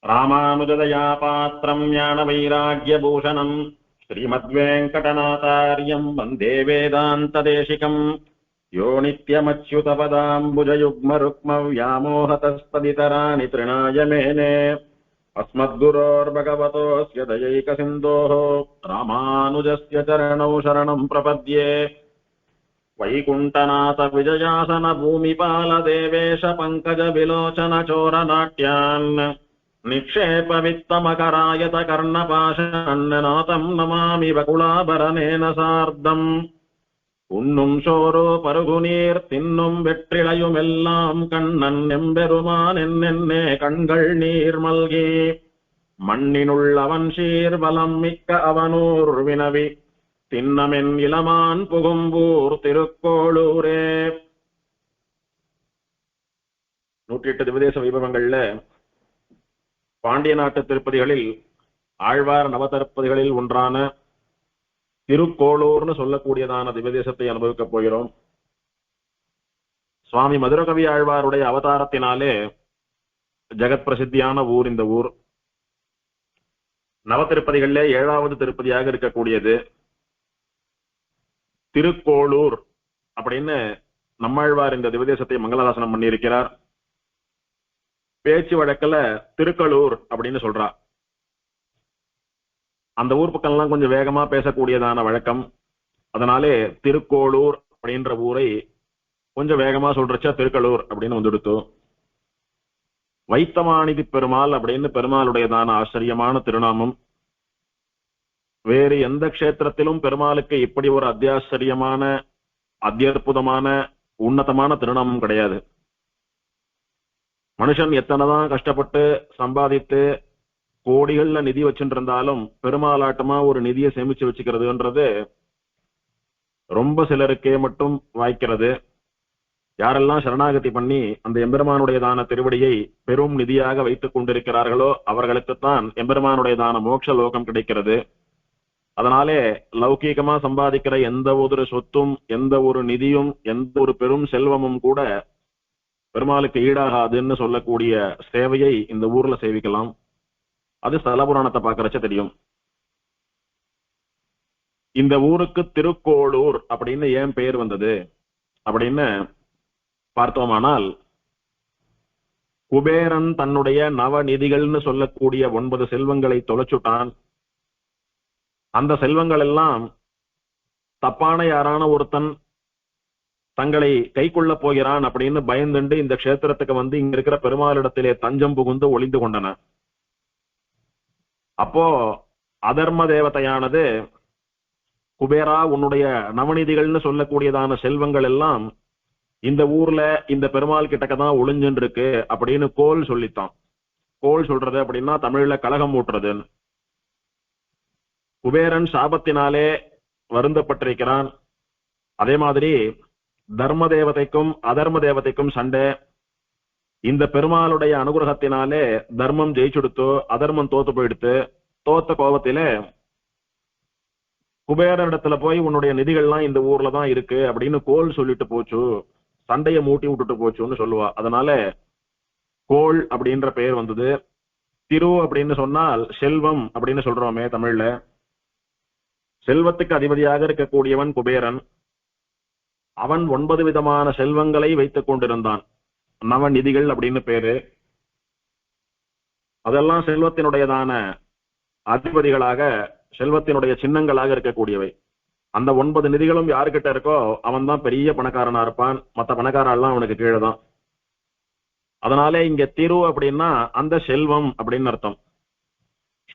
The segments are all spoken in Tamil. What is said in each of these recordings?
ராமானுஜதயா பாத்திரம் ஞான வைராக்கியபூஷணம் ஸ்ரீமத்வேங்கடநாதாரியம் வந்தே வேதாந்ததேசிகம் யோ நித்யமச்யுதபதாம்புஜயுக்மருக்ம வியாமோஹதஸ்ததிதராணி த்ரிணாய மேனே அஸ்மத்குரோர்பகவதோஸ்ய தயைகசிந்தோः ராமானுஜஸ்ய சரணௌ சரணம் பிரபத்யே வைகுண்டநாத விஜயாசன பூமிபால தேவேஷ பங்கஜ விலோச்சன சோரநாட்யான் நிக்ஷேப வித்தமகராயத கர்ணபாஷான்னநாதம் நமாமி வகுலாபரணேன சார்த்தம் உண்ணும் சோரோ பருகுநீர் தின்னும் வெற்றிலையுமெல்லாம் கண்ணன் எம்பெருமான் என்னென்னே கண்கள் நீர் மல்கி மண்ணினுள் அவன் சீர்வலம் மிக்க அவனூர் வினவி தின்னமென் இளமான் புகும்பூர் திருக்கோளூரே. 108 திவதேச வைபவங்கள்ல பாண்டிய நாட்டு திருப்பதிகளில் ஆழ்வார் நவதருப்பதிகளில் ஒன்றான திருக்கோளூர்னு சொல்லக்கூடியதான திவதேசத்தை அனுபவிக்கப் போகிறோம். சுவாமி மதுரகவி ஆழ்வாருடைய அவதாரத்தினாலே ஜெகத் பிரசித்தியான ஊர் இந்த ஊர். நவதிருப்பதிகளிலே 7வது திருப்பதியாக இருக்கக்கூடியது திருக்கோளூர் அப்படின்னு நம்மாழ்வார் இந்த திவதேசத்தை மங்களதாசனம் பண்ணியிருக்கிறார். பேச்சு வழக்கில் திருக்களூர் அப்படின்னு சொல்றா. அந்த ஊர் பக்கம்லாம் கொஞ்சம் வேகமா பேசக்கூடியதான வழக்கம். அதனாலே திருக்கோளூர் அப்படின்ற ஊரை கொஞ்சம் வேகமா சொல்றச்சா திருக்களூர் அப்படின்னு வந்துடுத்து. வைத்தமாநிதி பெருமாள் அப்படின்னு பெருமாளுடையதான ஆச்சரியமான திருநாமம். வேறு எந்த க்ஷேத்திரத்திலும் பெருமாளுக்கு இப்படி ஒரு அத்தியாச்சரியமான அத்தியுதமான உன்னதமான திருநாமம் கிடையாது. மனுஷன் எத்தனைதான் கஷ்டப்பட்டு சம்பாதித்து கோடிகள்ல நிதி வச்சுட்டு இருந்தாலும் பெருமாளாட்டமா ஒரு நிதியை சேமிச்சு வச்சுக்கிறதுன்றது ரொம்ப சிலருக்கே மட்டும் வாய்க்கிறது. யாரெல்லாம் சரணாகதி பண்ணி அந்த எம்பெருமானுடையதான திருவடியை பெரும் நிதியாக வைத்துக் கொண்டிருக்கிறார்களோ அவர்களுக்குத்தான் எம்பெருமானுடையதான மோட்ச லோகம் கிடைக்கிறது. அதனாலே லௌகீகமா சம்பாதிக்கிற எந்த ஒரு சொத்தும் எந்த ஒரு நிதியும் எந்த ஒரு பெரும் செல்வமும் கூட பெருமாளுக்கு ஈடாகாதுன்னு சொல்லக்கூடிய சேவையை இந்த ஊர்ல சேவிக்கலாம். அது ஸ்தல புராணத்தை பார்க்கறச்ச தெரியும். இந்த ஊருக்கு திருக்கோளூர் அப்படின்னு ஏன் பெயர் வந்தது அப்படின்னு பார்த்தோமானால், குபேரன் தன்னுடைய நவநிதிகள்னு சொல்லக்கூடிய 9 செல்வங்களை தொலைச்சுட்டான். அந்த செல்வங்கள் எல்லாம் தப்பான யாரான ஒருத்தன் தங்களை கை கொள்ள போகிறான் அப்படின்னு பயந்துண்டு இந்த கஷேத்திரத்துக்கு வந்து இங்க இருக்கிற பெருமாளிடத்திலே தஞ்சம் புகுந்து ஒளிந்து கொண்டன. அப்போ அதர்ம தேவதையானது, குபேரா உன்னுடைய நவநிதிகள்னு சொல்லக்கூடியதான செல்வங்கள் எல்லாம் இந்த ஊர்ல இந்த பெருமாள் கிட்டக்கதான் ஒளிஞ்சுன்னு இருக்கு அப்படின்னு கோல் சொல்லித்தான். கோல் சொல்றது அப்படின்னா தமிழ்ல கலகம் ஊட்டுறதுன்னு. குபேரன் சாபத்தினாலே வருந்தப்பட்டிருக்கிறான். அதே மாதிரி தர்ம தேவதைக்கும் அதர்ம தேவதைக்கும் சண்டை. இந்த பெருமாளுடைய அனுகிரகத்தினாலே தர்மம் ஜெயிச்சுடுத்து, அதர்மம் தோத்து போயிடுத்து. தோத்த கோபத்திலே குபேரனிடத்துல போய் உன்னுடைய நிதிகள்லாம் இந்த ஊர்ல தான் இருக்கு அப்படின்னு கோல் சொல்லிட்டு போச்சு, சண்டையை மூட்டி விட்டுட்டு போச்சுன்னு சொல்லுவா. அதனால கோல் அப்படின்ற பெயர் வந்தது. திரு அப்படின்னு சொன்னால் செல்வம் அப்படின்னு சொல்றோமே தமிழ்ல. செல்வத்துக்கு அதிபதியாக இருக்கக்கூடியவன் குபேரன். அவன் 9 விதமான செல்வங்களை வைத்துக் கொண்டிருந்தான். நவநிதிகள் அப்படின்னு பேரு. அதெல்லாம் செல்வத்தினுடையதான அதிபதிகளாக, செல்வத்தினுடைய சின்னங்களாக இருக்கக்கூடியவை. அந்த 9 நிதிகளும் யாருக்கிட்ட இருக்கோ அவன் தான் பெரிய பணக்காரனா இருப்பான். மற்ற பணக்காரெல்லாம் அவனுக்கு கீழே தான். அதனாலே இங்க திரு அப்படின்னா அந்த செல்வம் அப்படின்னு அர்த்தம்.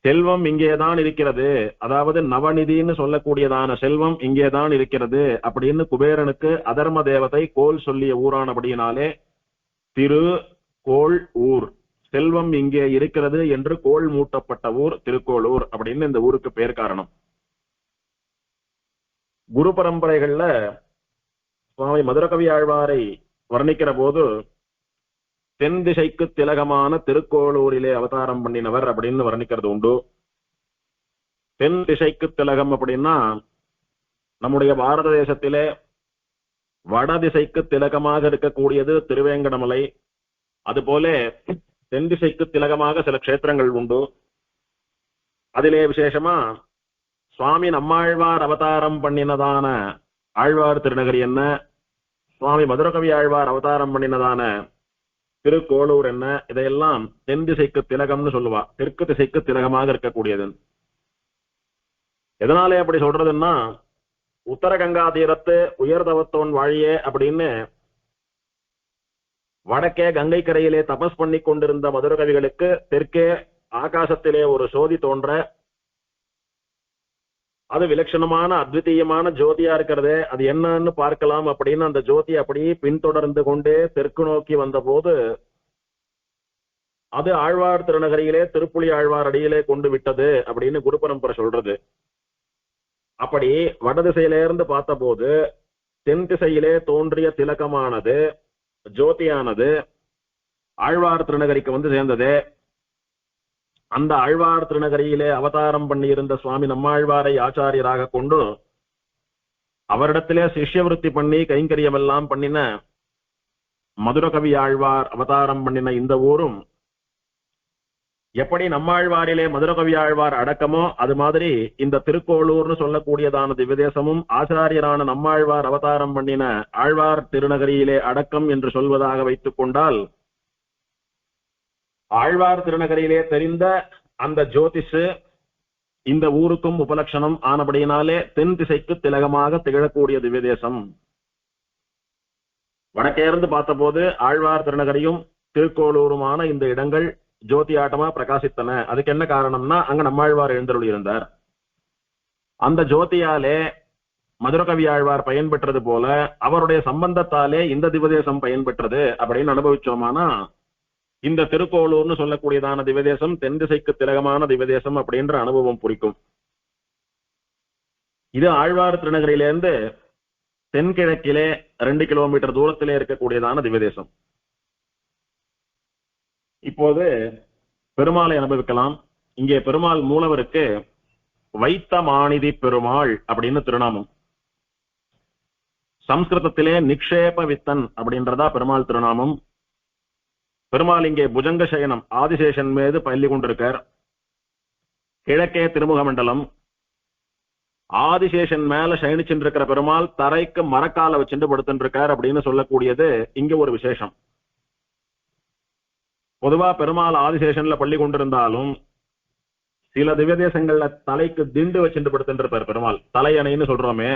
செல்வம் இங்கேதான் இருக்கிறது, அதாவது நவநிதின்னு சொல்லக்கூடியதான செல்வம் இங்கேதான் இருக்கிறது அப்படின்னு குபேரனுக்கு அதர்ம தேவதை கோல் சொல்லிய ஊரானபடியினாலே திரு கோள் ஊர், செல்வம் இங்கே இருக்கிறது என்று கோள் மூட்டப்பட்ட ஊர் திருக்கோளூர் அப்படின்னு இந்த ஊருக்கு பேர் காரணம். குரு பரம்பரைகள்ல சுவாமி மதுரகவி ஆழ்வாரை வர்ணிக்கிற போது தென் திசைக்கு திலகமான திருக்கோளூரிலே அவதாரம் பண்ணினவர் அப்படின்னு வர்ணிக்கிறது உண்டு. தென் திசைக்கு திலகம் அப்படின்னா நம்முடைய பாரத தேசத்திலே வட திசைக்கு திலகமாக இருக்கக்கூடியது திருவேங்கடமலை. அதுபோல தென் திசைக்கு திலகமாக சில க்ஷேத்திரங்கள் உண்டு. அதிலே விசேஷமா சுவாமி நம்மாழ்வார் அவதாரம் பண்ணினதான ஆழ்வார் திருநகரி என்ன, சுவாமி மதுரகவி ஆழ்வார் அவதாரம் பண்ணினதான திருக்கோளூர் என்ன, இதையெல்லாம் தென் திசைக்கு திலகம்னு சொல்லுவா. தெற்கு திசைக்கு திலகமாக இருக்கக்கூடியது. எதனாலே அப்படி சொல்றதுன்னா, உத்தர கங்கா தீரத்து உயர்தவத்தோன் வாழியே அப்படின்னு வடக்கே கங்கை கரையிலே தபஸ் பண்ணி கொண்டிருந்த மதுரகவிகளுக்கு தெற்கே ஆகாசத்திலே ஒரு சோதி தோன்ற, அது விலட்சணமான அத்விதீயமான ஜோதியா இருக்கிறதே, அது என்னன்னு பார்க்கலாம் அப்படின்னு அந்த ஜோதி அப்படியே பின்தொடர்ந்து கொண்டே தெற்கு நோக்கி வந்த போது அது ஆழ்வார் திருநகரியிலே திருப்புலி ஆழ்வார் அடியிலே கொண்டு விட்டது அப்படின்னு குரு பரம்பரை சொல்றது. அப்படி வடதிசையிலிருந்து பார்த்த போது தென் திசையிலே தோன்றிய திலகமானது ஜோதியானது ஆழ்வார் திருநகரிக்கு வந்து சேர்ந்தது. அந்த ஆழ்வார் திருநகரியிலே அவதாரம் பண்ணியிருந்த சுவாமி நம்மாழ்வாரை ஆச்சாரியராக கொண்டு அவரிடத்திலே சிஷ்யவிருத்தி பண்ணி கைங்கரியம் எல்லாம் பண்ணின மதுரகவி ஆழ்வார் அவதாரம் பண்ணின இந்த ஊரும் எப்படி நம்மாழ்வாரிலே மதுரகவி ஆழ்வார் அடக்கமோ அது மாதிரி இந்த திருக்கோளூர்னு சொல்லக்கூடியதான திவ்யதேசமும் ஆச்சாரியரான நம்மாழ்வார் அவதாரம் பண்ணின ஆழ்வார் திருநகரியிலே அடக்கம் என்று சொல்வதாக வைத்துக் கொண்டால், ஆழ்வார் திருநகரியிலே தெரிந்த அந்த ஜோதிஷு இந்த ஊருக்கும் உபலட்சணம் ஆனபடியினாலே தென் திசைக்கு திலகமாக திகழக்கூடிய திவ்யதேசம். வடக்கே இருந்து பார்த்தபோது ஆழ்வார் திருநகரியும் திருக்கோளூருமான இந்த இடங்கள் ஜோதி ஆட்டமா பிரகாசித்தன. அதுக்கு என்ன காரணம்னா, அங்க நம்மாழ்வார் எழுந்தருளி இருந்தார். அந்த ஜோதியாலே மதுரகவி ஆழ்வார் பயன்பெற்றது போல அவருடைய சம்பந்தத்தாலே இந்த திவ்யதேசம் பயன்பெற்றது அப்படின்னு அனுபவிச்சோமானா, இந்த திருக்கோளூர்னு சொல்லக்கூடியதான திவ்யதேசம் தென் திசைக்கு திலகமான திவ்யதேசம் அப்படின்ற அனுபவம் புரிக்கும். இது ஆழ்வார் திருநகரியிலிருந்து தென்கிழக்கிலே 2 கிலோமீட்டர் தூரத்திலே இருக்கக்கூடியதான திவ்யதேசம். இப்போது பெருமாளை அனுபவிக்கலாம். இங்கே பெருமாள் மூலவருக்கு வைத்த மாநிதி பெருமாள் அப்படின்னு திருநாமம். சம்ஸ்கிருதத்திலே நிக்ஷேப வித்தன் அப்படின்றதா பெருமாள் திருநாமம். பெருமாள் இங்கே புஜங்க சயனம் ஆதிசேஷன் மீது பள்ளி கொண்டிருக்கார். கிழக்கே திருமுக மண்டலம். ஆதிசேஷன் மேல சயனிச்சுருக்கிற பெருமாள் தரைக்கு மரக்கால வச்சுட்டு படுத்துருக்கார் அப்படின்னு சொல்லக்கூடியது இங்க ஒரு விசேஷம். பொதுவா பெருமாள் ஆதிசேஷன்ல பள்ளி கொண்டிருந்தாலும் சில திவ்யதேசங்கள்ல தலைக்கு திண்டு வச்சுட்டு படுத்துருப்பார் பெருமாள். தலையணைன்னு சொல்றோமே,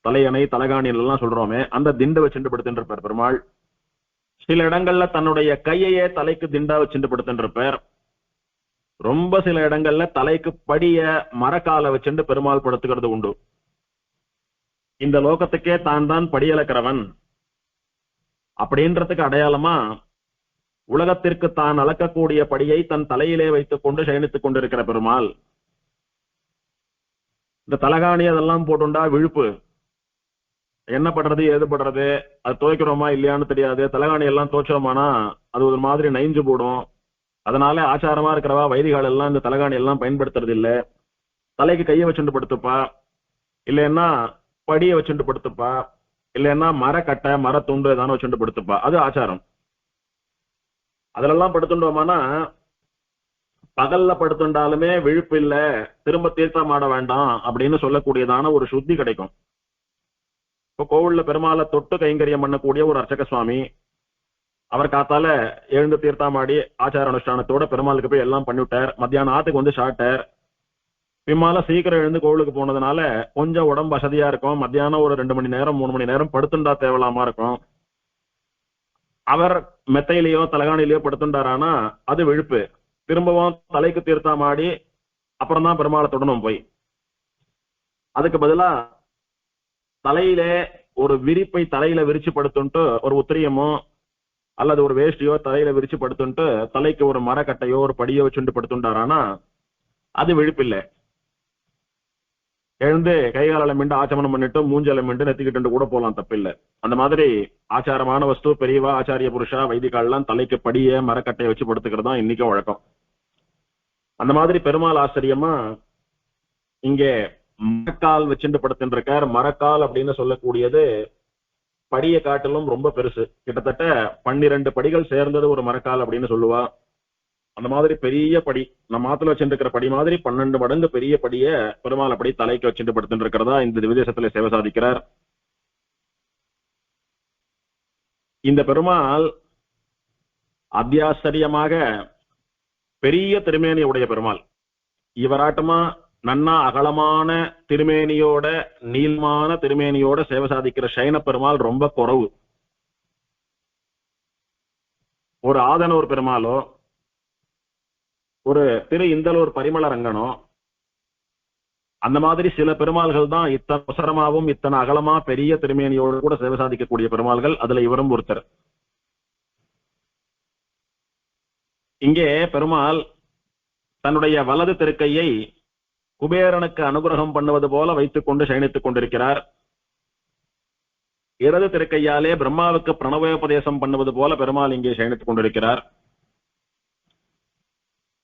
தலையணை தலகாணியில் எல்லாம் சொல்றோமே, அந்த திண்டு வச்சுட்டு படுத்துருப்பார் பெருமாள். சில இடங்கள்ல தன்னுடைய கையையே தலைக்கு திண்டா வச்சுட்டு படுத்துருப்பார். ரொம்ப சில இடங்கள்ல தலைக்கு படிய மரக்கால வச்சுட்டு பெருமாள் படுத்துக்கிறது உண்டு. இந்த லோகத்துக்கே தான் தான் படியலக்கிறவன் அப்படின்றதுக்கு அடையாளமா உலகத்திற்கு தான் அளக்கக்கூடிய படியை தன் தலையிலே வைத்துக் கொண்டு சயனித்துக் கொண்டிருக்கிற பெருமாள். இந்த தலகாணி அதெல்லாம் போட்டுண்டா விழுப்பு, என்ன பண்றது ஏது பண்றது, அது துவைக்கிறோமா இல்லையான்னு தெரியாது. தலகாணி எல்லாம் துவைச்சோமானா அது ஒரு மாதிரி நைஞ்சு போடும். அதனால ஆச்சாரமா இருக்கிறவா வைதிகால் எல்லாம் இந்த தலகாணி எல்லாம் பயன்படுத்துறது இல்ல. தலைக்கு கையை வச்சுட்டு படுத்துப்பா, இல்லைன்னா படியை வச்சுட்டு படுத்துப்பா, இல்லைன்னா மரக்கட்டை மரத்துண்டு ஏதான வச்சுட்டு படுத்துப்பா, அது ஆச்சாரம். அதெல்லாம் படுத்துட்டோமானா பகல்ல படுத்துட்டாலுமே விழுப்பு இல்ல, திரும்ப தீர்த்தம் ஆட வேண்டாம் அப்படின்னு சொல்லக்கூடியதான ஒரு சுத்தி கிடைக்கும். இப்போ கோவில்ல பெருமாளை தொட்டு கைங்கரியம் பண்ணக்கூடிய ஒரு அர்ச்சக சுவாமி, அவர் காத்தால எழுந்து தீர்த்தாமாடி ஆச்சார அனுஷ்டானத்தோட பெருமாளுக்கு போய் எல்லாம் பண்ணிவிட்டார். மத்தியானம் ஆத்துக்கு வந்து சாப்பிட்டார். பின்னால சீக்கிரம் எழுந்து கோவிலுக்கு போனதுனால கொஞ்சம் உடம்பு வசதியா இருக்கும். மத்தியானம் ஒரு 2 மணி நேரம் 3 மணி நேரம் படுத்துண்டா தேவலாமா இருக்கும். அவர் மெத்தையிலேயோ தலகாணிலேயோ படுத்துட்டாரானா அது விழுப்பு. திரும்பவும் தலைக்கு தீர்த்தாமாடி அப்புறம் தான் பெருமாளை தொடணும் போய். அதுக்கு பதிலா தலையிலே ஒரு விரிப்பை தலையில விரிச்சு படுத்துட்டு ஒரு உத்திரியமோ அல்லது ஒரு வேஷ்டியோ தலையில விரிச்சு படுத்துட்டு தலைக்கு ஒரு மரக்கட்டையோ ஒரு படியோ வச்சுட்டு படுத்துட்டாரானா அது விழுப்பில்லை. எழுந்து கைகாலம் மிண்டு ஆச்சமனம் பண்ணிட்டு மூஞ்சலம் மிண்டு நெத்திக்கிட்டு கூட போலாம், தப்பில்லை. அந்த மாதிரி ஆச்சாரமான வஸ்து பெரியவா ஆச்சாரிய புருஷா வைதிகால்லாம் தலைக்கு படிய மரக்கட்டையை வச்சு படுத்துக்கிறது தான் இன்னைக்கும் வழக்கம். அந்த மாதிரி பெருமாள் ஆச்சரியமா இங்கே மரக்கால் வச்சுட்டு படுத்துட்டு இருக்கார். மரக்கால் அப்படின்னு சொல்லக்கூடியது படியை காட்டிலும் ரொம்ப பெருசு. கிட்டத்தட்ட 12 படிகள் சேர்ந்தது ஒரு மரக்கால் அப்படின்னு சொல்லுவா. அந்த மாதிரி பெரிய படி நம்ம ஆத்துல வச்சுருக்கிற படி மாதிரி 12 மடங்கு பெரிய படிய பெருமாள் அப்படி தலைக்கு வச்சுட்டு படுத்துட்டு இருக்கிறதா இந்த விதேசத்துல சேவை சாதிக்கிறார். இந்த பெருமாள் அத்தியாச்சரியமாக பெரிய திருமேனி உடைய பெருமாள். இவராட்டமா நன்னா அகலமான திருமேனியோட நீளமான திருமேனியோட சேவை சாதிக்கிற சைன பெருமாள் ரொம்ப குறவு. ஒரு ஆதனூர் பெருமாளோ ஒரு திரு இந்தலூர் பரிமள ரங்கனோ அந்த மாதிரி சில பெருமாள்கள் தான் இத்தனை அவசரமாவும் இத்தனை அகலமா பெரிய திருமேனியோடு கூட சேவை சாதிக்கக்கூடிய பெருமாள்கள். அதுல இவரும் ஒருத்தர். இங்கே பெருமாள் தன்னுடைய வலது திருக்கையை குபேரனுக்கு அனுகிரகம் பண்ணுவது போல வைத்துக் கொண்டு சயனித்துக் கொண்டிருக்கிறார். இடது திருக்கையாலே பிரம்மாவுக்கு பிரணவோபதேசம் பண்ணுவது போல பெருமாள் இங்கே சயனித்துக் கொண்டிருக்கிறார்.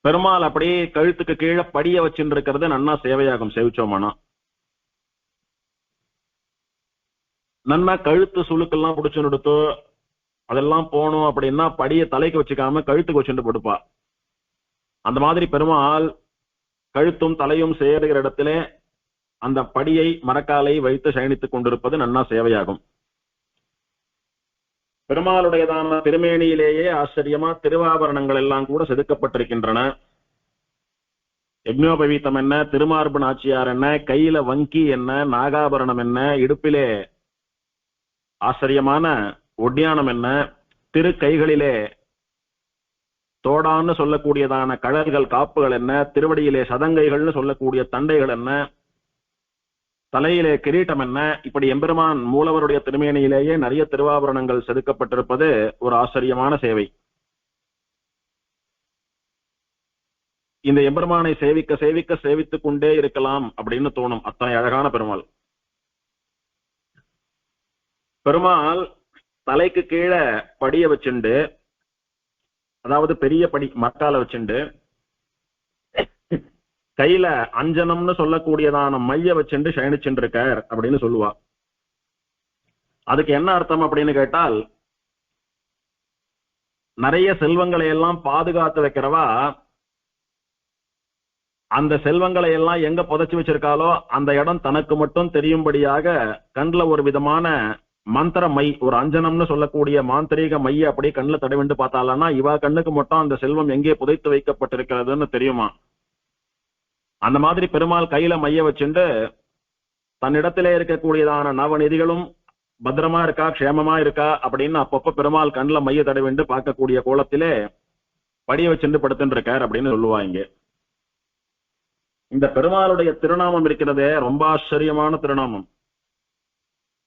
பெருமாள் அப்படியே கழுத்துக்கு கீழே படிய வச்சுட்டு இருக்கிறது நன்னா சேவையாகும். சேவிச்சோமானா நன்னா கழுத்து சுழுக்கெல்லாம் பிடிச்சுன்னு எடுத்து அதெல்லாம் போனோம் அப்படின்னா படிய தலைக்கு வச்சுக்காம கழுத்துக்கு வச்சுட்டு படுப்பா. அந்த மாதிரி பெருமாள் கழுத்தும் தலையும் சேருகிற இடத்திலே அந்த படியை மரக்காலை வைத்து சயனித்துக் கொண்டிருப்பது நன்னா சேவையாகும். பெருமாளுடையதான திருமேனியிலேயே ஆச்சரியமா திருவாபரணங்கள் எல்லாம் கூட செதுக்கப்பட்டிருக்கின்றன. யக்ஞோபவீதம் என்ன, திருமார்பு நாச்சியார் என்ன, கையில வங்கி என்ன, நாகாபரணம் என்ன, இடுப்பிலே ஆச்சரியமான ஒட்டியானம் என்ன, திரு கைகளிலே தோடான்னு சொல்லக்கூடியதான கழல்கள் காப்புகள் என்ன, திருவடியிலே சதங்கைகள்னு சொல்லக்கூடிய தண்டைகள் என்ன, தலையிலே கிரீட்டம் என்ன, இப்படி எம்பெருமான் மூலவருடைய திருமேனியிலேயே நிறைய திருவாபரணங்கள் செதுக்கப்பட்டிருப்பது ஒரு ஆச்சரியமான சேவை. இந்த எம்பெருமானை சேவிக்க சேவிக்க சேவித்துக் கொண்டே இருக்கலாம் அப்படின்னு தோணும். அத்தனை அழகான பெருமாள். பெருமாள் தலைக்கு கீழே படிய வச்சுண்டு, அதாவது பெரிய படி மக்கால வச்சுண்டு, கையில அஞ்சனம்னு சொல்லக்கூடியதான மைய வச்சுண்டு சயனிச்சுட்டு இருக்கார் அப்படின்னு சொல்லுவா. அதுக்கு என்ன அர்த்தம் அப்படின்னு கேட்டால், நிறைய செல்வங்களை எல்லாம் பாதுகாத்து வைக்கிறவா அந்த செல்வங்களை எல்லாம் எங்க புதைச்சு வச்சிருக்காலோ அந்த இடம் தனக்கு மட்டும் தெரியும்படியாக கண்ணுல ஒரு விதமான மந்திர மை, ஒரு அஞ்சனம்னு சொல்லக்கூடிய மாந்திரீக மைய அப்படியே கண்ணுல தடவிண்டு பார்த்தாலன்னா இவா கண்ணுக்கு மட்டும் அந்த செல்வம் எங்கே புதைத்து வைக்கப்பட்டிருக்கிறதுன்னு தெரியுமா. அந்த மாதிரி பெருமாள் கையில மைய வச்சுண்டு தன்னிடத்திலே இருக்கக்கூடியதான நவநிதிகளும் பத்திரமா இருக்கா க்ஷேமமா இருக்கா அப்படின்னு அப்பப்ப பெருமாள் கண்ணுல மைய தடவிண்டு பார்க்கக்கூடிய கோலத்திலே படிய வச்சுண்டு படுத்துட்டு இருக்கார் அப்படின்னு சொல்லுவாங்க. இந்த பெருமாளுடைய திருநாமம் இருக்கிறதே ரொம்ப ஆச்சரியமான திருநாமம்.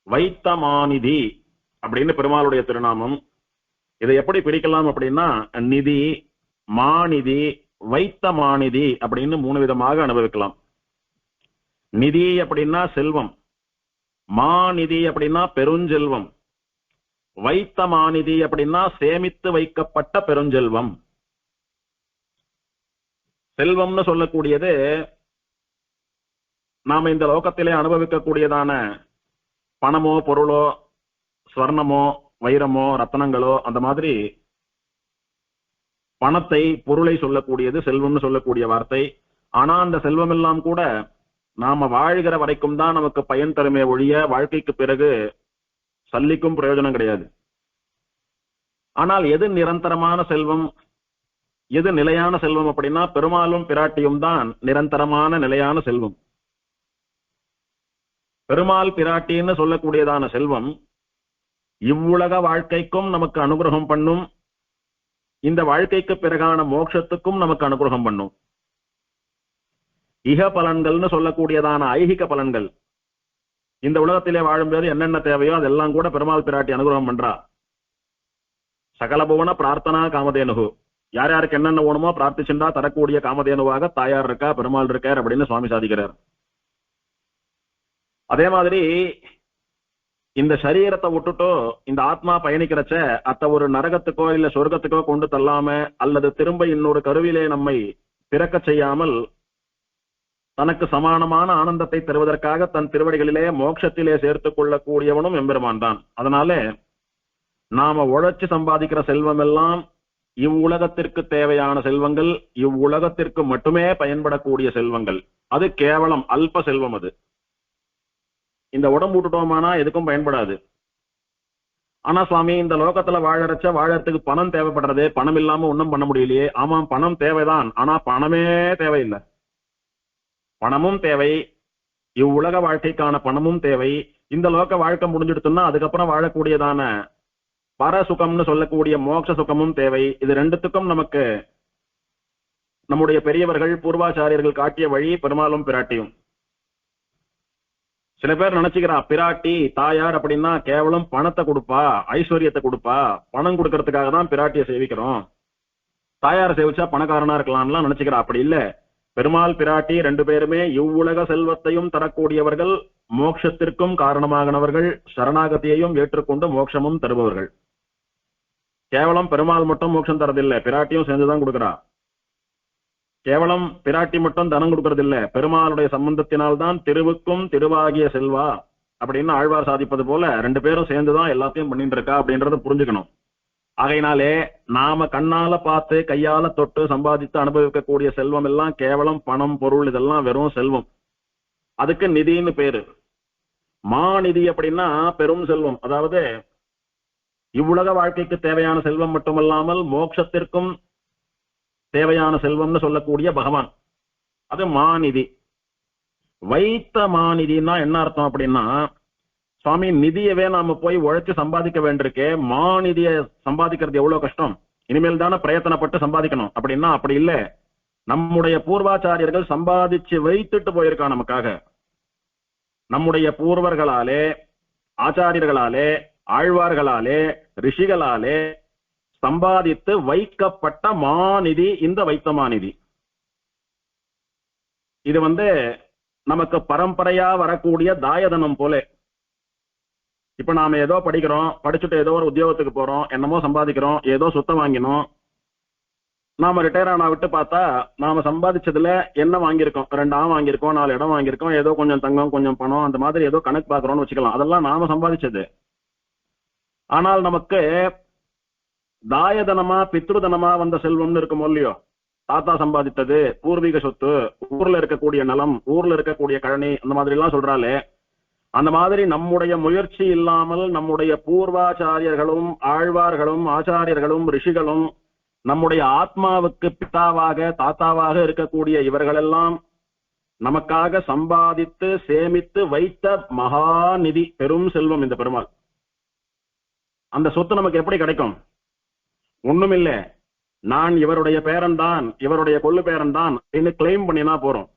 வைத்தமாநிதி அப்படின்னு பெருமாளுடைய திருநாமம். இதை எப்படி பிரிக்கலாம் அப்படின்னா நிதி, மாநிதி, வைத்தமாநிதி அப்படின்னு 3 விதமாக அனுபவிக்கலாம். நிதி அப்படின்னா செல்வம், மாநிதி அப்படின்னா பெருஞ்செல்வம், வைத்தமாநிதி அப்படின்னா சேமித்து வைக்கப்பட்ட பெருஞ்செல்வம். செல்வம்னு சொல்லக்கூடியது நாம இந்த லோகத்திலே அனுபவிக்கக்கூடியதான பணமோ பொருளோ ஸ்வர்ணமோ வைரமோ ரத்தனங்களோ அந்த மாதிரி பணத்தை பொருளை சொல்லக்கூடியது செல்வம்னு சொல்லக்கூடிய வார்த்தை. ஆனா அந்த செல்வம் எல்லாம் கூட நாம வாழ்கிற வரைக்கும் தான் நமக்கு பயன் தருமே ஒழிய வாழ்க்கைக்கு பிறகு சல்லிக்கும் பிரயோஜனம் கிடையாது. ஆனால் எது நிரந்தரமான செல்வம், எது நிலையான செல்வம் அப்படின்னா பெருமாளும் பிராட்டியும் தான் நிரந்தரமான நிலையான செல்வம். பெருமாள் பிராட்டின்னு சொல்லக்கூடியதான செல்வம் இவ்வுலக வாழ்க்கைக்கும் நமக்கு அனுகிரகம் பண்ணும், இந்த வாழ்க்கைக்கு பிறகான மோட்சத்துக்கும் நமக்கு அனுகிரகம் பண்ணும். இக பலன்கள்னு சொல்லக்கூடியதான ஐகிக பலன்கள், இந்த உலகத்திலே வாழும்போது என்னென்ன தேவையோ அதெல்லாம் கூட பெருமாள் பிராட்டி அனுகிரகம் பண்றா. சகல புவன பிரார்த்தனா காமதேனுகு, யார் யாருக்கு என்னென்ன வேணுமோ பிரார்த்திச்சுண்டா தரக்கூடிய காமதேனுவாக தாயார் இருக்கா, பெருமாள் இருக்கார் அப்படின்னு சுவாமி சாதிக்கிறார். அதே மாதிரி இந்த சரீரத்தை விட்டுட்டோ இந்த ஆத்மா பயணிக்கிறச்ச அத்த ஒரு நரகத்துக்கோ இல்ல சொர்க்கத்துக்கோ கொண்டு தள்ளாம அல்லது திரும்ப இன்னொரு கருவிலே நம்மை பிறக்க செய்யாமல் தனக்கு சமானமான ஆனந்தத்தை தருவதற்காக தன் திருவடிகளிலே மோட்சத்திலே சேர்த்துக் கொள்ளக்கூடியவனும் எம்பெருமான் தான். அதனால நாம உழைச்சு சம்பாதிக்கிற செல்வம் எல்லாம் இவ்வுலகத்திற்கு தேவையான செல்வங்கள், இவ்வுலகத்திற்கு மட்டுமே பயன்படக்கூடிய செல்வங்கள். அது கேவலம் அல்ப செல்வம். அது இந்த உடம்பு விட்டுட்டோமானா எதுக்கும் பயன்படாது. ஆனா சுவாமி, இந்த லோகத்துல வாழறதுக்கு பணம் தேவைப்படுறது, பணம் இல்லாம ஒண்ணும் பண்ண முடியலையே. ஆமாம், பணம் தேவைதான், ஆனா பணமே தேவையில்லை. பணமும் தேவை, இவ்வுலக வாழ்க்கைக்கான பணமும் தேவை. இந்த லோக வாழ்க்கை முடிஞ்சிடுத்துன்னா அதுக்கப்புறம் வாழக்கூடியதான பரசுகம்னு சொல்லக்கூடிய மோட்ச சுகமும் தேவை. இது ரெண்டுத்துக்கும் நமக்கு நம்முடைய பெரியவர்கள் பூர்வாச்சாரியர்கள் காட்டிய வழி பெருமாளும் பிராட்டியும். சில பேர் நினைச்சுக்கிறா பிராட்டி தாயார் அப்படின்னா கேவலம் பணத்தை கொடுப்பா, ஐஸ்வர்யத்தை கொடுப்பா, பணம் கொடுக்கறதுக்காக தான் பிராட்டியை சேவிக்கிறோம், தாயாரை சேவிச்சா பணக்காரனா இருக்கலாம்லாம் நினைச்சுக்கிறா. அப்படி இல்ல. பெருமாள் பிராட்டி ரெண்டு பேருமே இவ்வுலக செல்வத்தையும் தரக்கூடியவர்கள், மோட்சத்திற்கும் காரணமாகனவர்கள், சரணாகதியையும் ஏற்றுக்கொண்டு மோட்சமும் தருபவர்கள். கேவலம் பெருமாள் மட்டும் மோட்சம் தரதில்லை, பிராட்டியும் சேர்ந்துதான் கொடுக்கிறா. கேவலம் பிராட்டி மட்டும் தனம் கொடுக்கறது இல்ல, பெருமாளுடைய சம்பந்தத்தினால்தான் திருவுக்கும் திருவாகிய செல்வா அப்படின்னு ஆழ்வார் சாதிப்பது போல ரெண்டு பேரும் சேர்ந்துதான் எல்லாத்தையும் பண்ணிட்டு இருக்கா அப்படின்றத புரிஞ்சுக்கணும். ஆகையினாலே நாம கண்ணால பார்த்து கையால தொட்டு சம்பாதித்து அனுபவிக்கக்கூடிய செல்வம் எல்லாம் கேவலம் பணம் பொருள், இதெல்லாம் வெறும் செல்வம். அதுக்கு நிதின்னு பேரு. மாநிதி அப்படின்னா பெரும் செல்வம். அதாவது இவ்வுலக வாழ்க்கைக்கு தேவையான செல்வம் மட்டுமல்லாமல் மோட்சத்திற்கும் தேவையான செல்வம்னு சொல்லக்கூடிய பகவான், அது மாநிதி. வைத்த மாநிதினா என்ன அர்த்தம் அப்படின்னா, சுவாமி நிதியவே நாம போய் உழைச்சு சம்பாதிக்க வேண்டியிருக்கே, மாநிதிய சம்பாதிக்கிறது எவ்வளவு கஷ்டம், இனிமேல் தானே பிரயத்தனப்பட்டு சம்பாதிக்கணும் அப்படின்னா அப்படி இல்லை. நம்முடைய பூர்வாச்சாரியர்கள் சம்பாதிச்சு வைத்துட்டு போயிருக்கான் நமக்காக. நம்முடைய பூர்வர்களாலே, ஆச்சாரியர்களாலே, ஆழ்வார்களாலே, ரிஷிகளாலே சம்பாதித்து வைக்கப்பட்ட மாநிதி இந்த வைத்த மாநிதி. இது நமக்கு பரம்பரையா வரக்கூடிய தாயதனம் போல. இப்ப நாம ஏதோ படிக்கிறோம், படிச்சுட்டு ஏதோ ஒரு உத்தியோகத்துக்கு போறோம், என்னமோ சம்பாதிக்கிறோம், ஏதோ சொத்தை வாங்கினோம். நாம ரிட்டையர் ஆனா விட்டு பார்த்தா நாம சம்பாதிச்சதுல என்ன வாங்கியிருக்கோம், 2 ஆம் வாங்கியிருக்கோம், 4 இடம் வாங்கியிருக்கோம், ஏதோ கொஞ்சம் தங்கம் கொஞ்சம் பணம், அந்த மாதிரி ஏதோ கணக்கு பாக்குறோம்னு வச்சுக்கலாம். அதெல்லாம் நாம சம்பாதிச்சது. ஆனால் நமக்கு தாயதனமா பித்ருதனமா வந்த செல்வம்னு இருக்குமோ இல்லையோ, தாத்தா சம்பாதித்தது, பூர்வீக சொத்து, ஊர்ல இருக்கக்கூடிய நலம், ஊர்ல இருக்கக்கூடிய கழனி, அந்த மாதிரி எல்லாம் சொல்றாலே, அந்த மாதிரி நம்முடைய முயற்சி இல்லாமல் நம்முடைய பூர்வாச்சாரியர்களும் ஆழ்வார்களும் ஆச்சாரியர்களும் ரிஷிகளும் நம்முடைய ஆத்மாவுக்கு பிதாவாக தாத்தாவாக இருக்கக்கூடிய இவர்களெல்லாம் நமக்காக சம்பாதித்து சேமித்து வைத்த மகாநிதி, பெரும் செல்வம் இந்த பெருமாள். அந்த சொத்து நமக்கு எப்படி கிடைக்கும்? ஒண்ணுமில்ல, நான் இவருடைய பேரன் தான், இவருடைய கொள்ளு பேரன் தான் அப்படின்னு கிளைம் பண்ணினா போறோம்.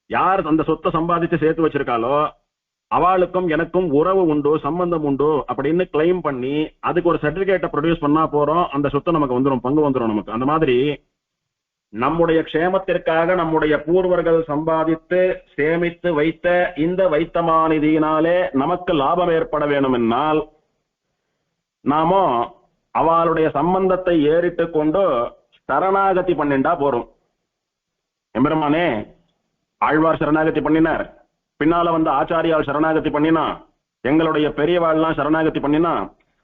யார் அந்த சொத்தை சம்பாதிச்சு சேர்த்து வச்சிருக்காளோ அவளுக்கும் எனக்கும் உறவு உண்டு, சம்பந்தம் உண்டு அப்படின்னு கிளைம் பண்ணி அதுக்கு ஒரு சர்டிபிகேட்டை ப்ரொடியூஸ் பண்ணா போறோம், அந்த சொத்து நமக்கு வந்துடும், பங்கு வந்துடும் நமக்கு. அந்த மாதிரி நம்முடைய க்ஷேமத்திற்காக நம்முடைய பூர்வர்கள் சம்பாதித்து சேமித்து வைத்த இந்த வைத்தமானிதியினாலே நமக்கு லாபம் ஏற்பட வேணும் என்னால் நாமோ அவளுடைய சம்பந்தத்தை ஏறிட்டு கொண்டு சரணாகதி பண்ணிண்டா போறோம். எம்பெருமானே ஆழ்வார் சரணாகதி பண்ணினார், பின்னால ஆச்சாரியால் சரணாகதி பண்ணினா, எங்களுடைய பெரியவாள்லாம் சரணாகதி பண்ணினா,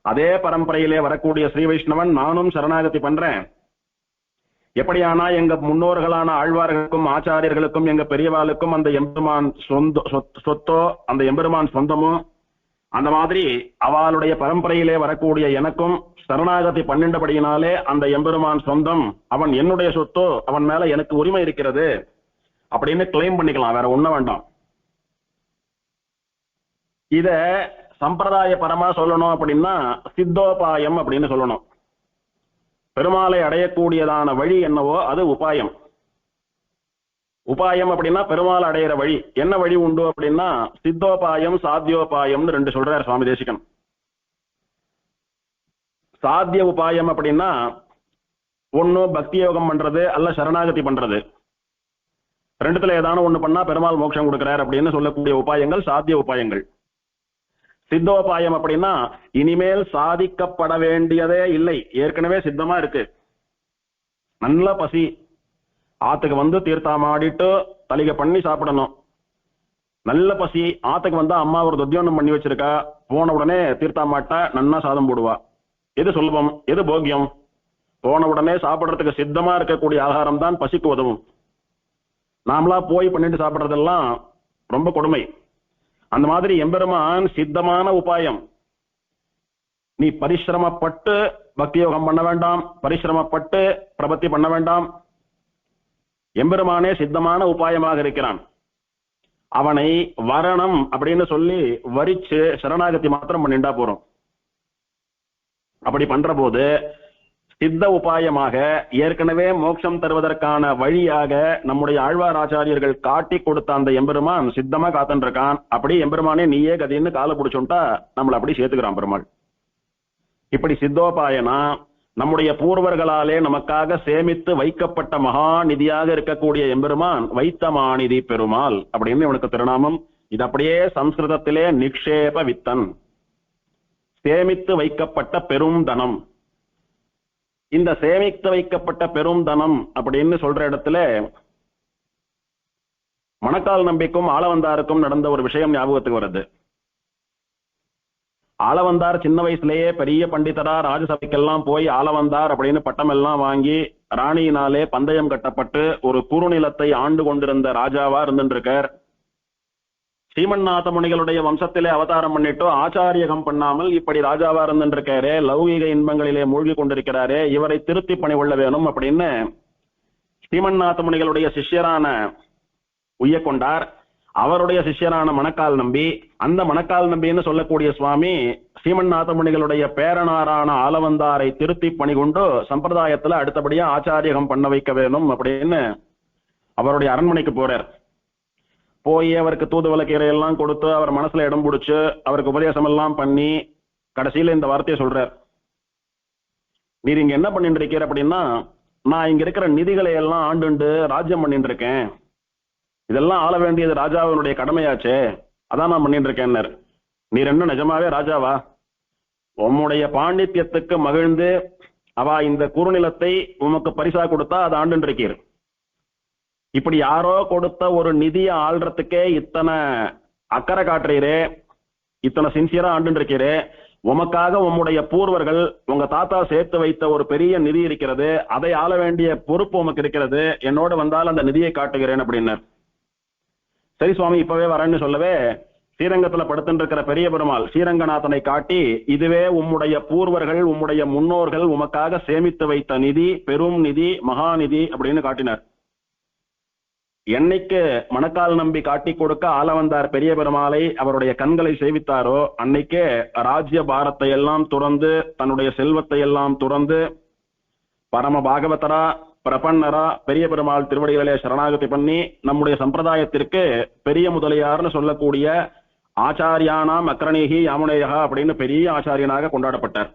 அதே பரம்பரையிலே வரக்கூடிய ஸ்ரீ வைஷ்ணவன் நானும் சரணாகதி பண்றேன். எப்படியானா எங்க முன்னோர்களான ஆழ்வார்களுக்கும் ஆச்சாரியர்களுக்கும் எங்க பெரியவாளுக்கும் அந்த எம்பெருமான் சொத்தோ அந்த எம்பெருமான் சொந்தமோ, அந்த மாதிரி அவளுடைய பரம்பரையிலே வரக்கூடிய எனக்கும் சரணாகதி பன்னெண்டபடியினாலே அந்த எம்பெருமான் சொந்தம், அவன் என்னுடைய சொத்தோ, அவன் மேல எனக்கு உரிமை இருக்கிறது அப்படின்னு கிளைம் பண்ணிக்கலாம், வேற ஒண்ணு வேண்டாம். இத சம்பிரதாய பரமா சொல்லணும் அப்படின்னா சித்தோபாயம் அப்படின்னு சொல்லணும். பெருமாளை அடையக்கூடியதான வழி என்னவோ அது உபாயம். உபாயம் அப்படின்னா பெருமாள் அடையிற வழி. என்ன வழி உண்டு அப்படின்னா சித்தோபாயம் சாத்தியோபாயம்னு 2 சொல்றார் சுவாமி தேசிகன். சாத்திய உபாயம் அப்படின்னா ஒண்ணு பக்தி யோகம் பண்றது அல்ல சரணாகதி பண்றது, ரெண்டுத்துல ஏதான ஒண்ணு பண்ணா பெருமாள் மோட்சம் கொடுக்கிறார் அப்படின்னு சொல்லக்கூடிய உபாயங்கள் சாத்திய உபாயங்கள். சித்தோபாயம் அப்படின்னா இனிமேல் சாதிக்கப்பட வேண்டியதே இல்லை, ஏற்கனவே சித்தமா இருக்கு. நல்ல பசி, ஆத்துக்கு தீர்த்தாமாடிட்டு தலிகை பண்ணி சாப்பிடணும். நல்ல பசி, ஆத்துக்கு அம்மா ஒரு தொத்தியோனம் பண்ணி வச்சிருக்கா, போன உடனே தீர்த்தாமாட்டா நன்னா சாதம் போடுவா. எது சுலபம், எது போக்கியம்? போன உடனே சாப்பிட்றதுக்கு சித்தமா இருக்கக்கூடிய ஆகாரம் தான் பசிக்கு உதவும். நாமளா போய் பண்ணிட்டு சாப்பிட்றதெல்லாம் ரொம்ப கொடுமை. அந்த மாதிரி எம்பெருமான் சித்தமான உபாயம். நீ பரிசிரமப்பட்டு பக்தி யோகம் பண்ண வேண்டாம், பரிசிரமப்பட்டு பிரபத்தி பண்ண வேண்டாம். எம்பெருமானே சித்தமான உபாயமாக இருக்கிறான். அவனை வரணம் அப்படின்னு சொல்லி வரிச்சு சரணாகதி மாத்திரம் பண்ணிண்டா போறோம். அப்படி பண்ற போது சித்த உபாயமாக ஏற்கனவே மோட்சம் தருவதற்கான வழியாக நம்முடைய ஆழ்வார் ஆச்சாரியர்கள் காட்டி கொடுத்த அந்த எம்பெருமான் சித்தமா காத்துட்டு இருக்கான். அப்படி எம்பெருமானே நீயே கதின்னு காலை பிடிச்சோம்ட்டா நம்மளை அப்படி சேர்த்துக்கிறான் பெருமாள். இப்படி சித்தோபாயனா நம்முடைய பூர்வர்களாலே நமக்காக சேமித்து வைக்கப்பட்ட மகா நிதியாக இருக்கக்கூடிய எம்பெருமான் வைத்தமாநிதி பெருமாள் அப்படின்னு இவனுக்கு திருநாமம். இது அப்படியே சம்ஸ்கிருதத்திலே நிக்ஷேப வித்தன், சேமித்து வைக்கப்பட்ட பெரும் தனம். இந்த சேமித்து வைக்கப்பட்ட பெரும் தனம் அப்படின்னு சொல்ற இடத்துல மணக்கால் நம்பிக்கும் ஆளவந்தாருக்கும் நடந்த ஒரு விஷயம் ஞாபகத்துக்கு வருது. ஆளவந்தார் சின்ன வயசுலேயே பெரிய பண்டிதரா ராஜசபைக்கெல்லாம் போய் ஆளவந்தார் அப்படின்னு பட்டம் எல்லாம் வாங்கி ராணியினாலே பந்தயம் கட்டப்பட்டு ஒரு குறுநிலத்தை ஆண்டு கொண்டிருந்த ராஜாவா இருந்துருக்கார். ஸ்ரீமன்னாத முனிகளுடைய வம்சத்திலே அவதாரம் பண்ணிட்டு ஆச்சாரியகம் பண்ணாமல் இப்படி ராஜாவா இருந்துருக்காரே, லௌகீக இன்பங்களிலே மூழ்கி கொண்டிருக்கிறாரே, இவரை திருத்தி பணி கொள்ள வேணும் அப்படின்னு ஸ்ரீமன்னாத முனிகளுடைய சிஷ்யரான உய்ய கொண்டார். அவருடைய சிஷ்யரான மணக்கால் நம்பி, அந்த மணக்கால் நம்பின்னு சொல்லக்கூடிய சுவாமி ஸ்ரீமன்னாத முனிகளுடைய பேரனாரான ஆளவந்தாரை திருத்தி பணி கொண்டு சம்பிரதாயத்துல அடுத்தபடியா ஆச்சாரியகம் பண்ண வைக்க வேணும் அப்படின்னு அவருடைய அரண்மனைக்கு போறார். போய் அவருக்கு தூதுவளை கீரையெல்லாம் கொடுத்து அவர் மனசுல இடம் பிடிச்சு அவருக்கு உபதேசம் எல்லாம் பண்ணி கடைசியில இந்த வார்த்தையை சொல்றார். நீர் இங்க என்ன பண்ணிட்டு இருக்கீர் அப்படின்னா, நான் இங்க இருக்கிற நிதிகளை எல்லாம் ஆண்டுண்டு ராஜ்யம் பண்ணிட்டு இருக்கேன், இதெல்லாம் ஆள வேண்டியது ராஜாவினுடைய கடமையாச்சே, அதான் நான் பண்ணிட்டு இருக்கேன். நீர் என்ன நிஜமாவே ராஜாவா? உம்முடைய பாண்டித்யத்துக்கு மகிழ்ந்து அவ இந்த குறுநிலத்தை உமக்கு பரிசா கொடுத்தா அதை ஆண்டு இருக்கீர். இப்படி யாரோ கொடுத்த ஒரு நிதியை ஆள்றதுக்கே இத்தனை அக்கறை காட்டுறீரே, இத்தனை சின்சியரா ஆண்டு இருக்கீரே, உமக்காக உம்முடைய பூர்வர்கள் உங்க தாத்தா சேர்த்து வைத்த ஒரு பெரிய நிதி இருக்கிறது, அதை ஆள வேண்டிய பொறுப்பு உமக்கு இருக்கிறது, என்னோட வந்தால் அந்த நிதியை காட்டுகிறேன் அப்படின்னார். சரி சுவாமி இப்பவே வரேன்னு சொல்லவே ஸ்ரீரங்கத்துல படுத்துட்டு இருக்கிற பெரிய பெருமாள் ஸ்ரீரங்கநாதனை காட்டி, இதுவே உம்முடைய பூர்வர்கள் உம்முடைய முன்னோர்கள் உமக்காக சேமித்து வைத்த நிதி, பெரும் நிதி, மகாநிதி அப்படின்னு காட்டினார். என்னைக்கு மணக்கால் நம்பி காட்டி கொடுக்க ஆளவந்தார் பெரிய பெருமாளை அவருடைய கண்களை சேவித்தாரோ அன்னைக்கே ராஜ்ய பாரத்தை எல்லாம் துறந்து தன்னுடைய செல்வத்தை எல்லாம் துறந்து பரம பாகவதரா பிரபன்னரா பெரிய பெருமாள் திருவடிகளிலே சரணாகதி பண்ணி நம்முடைய சம்பிரதாயத்திற்கு பெரிய முதலியார்னு சொல்லக்கூடிய ஆச்சாரியானாம் அக்ரணீகி யாமுனேயா அப்படின்னு பெரிய ஆச்சாரியனாக கொண்டாடப்பட்டார்.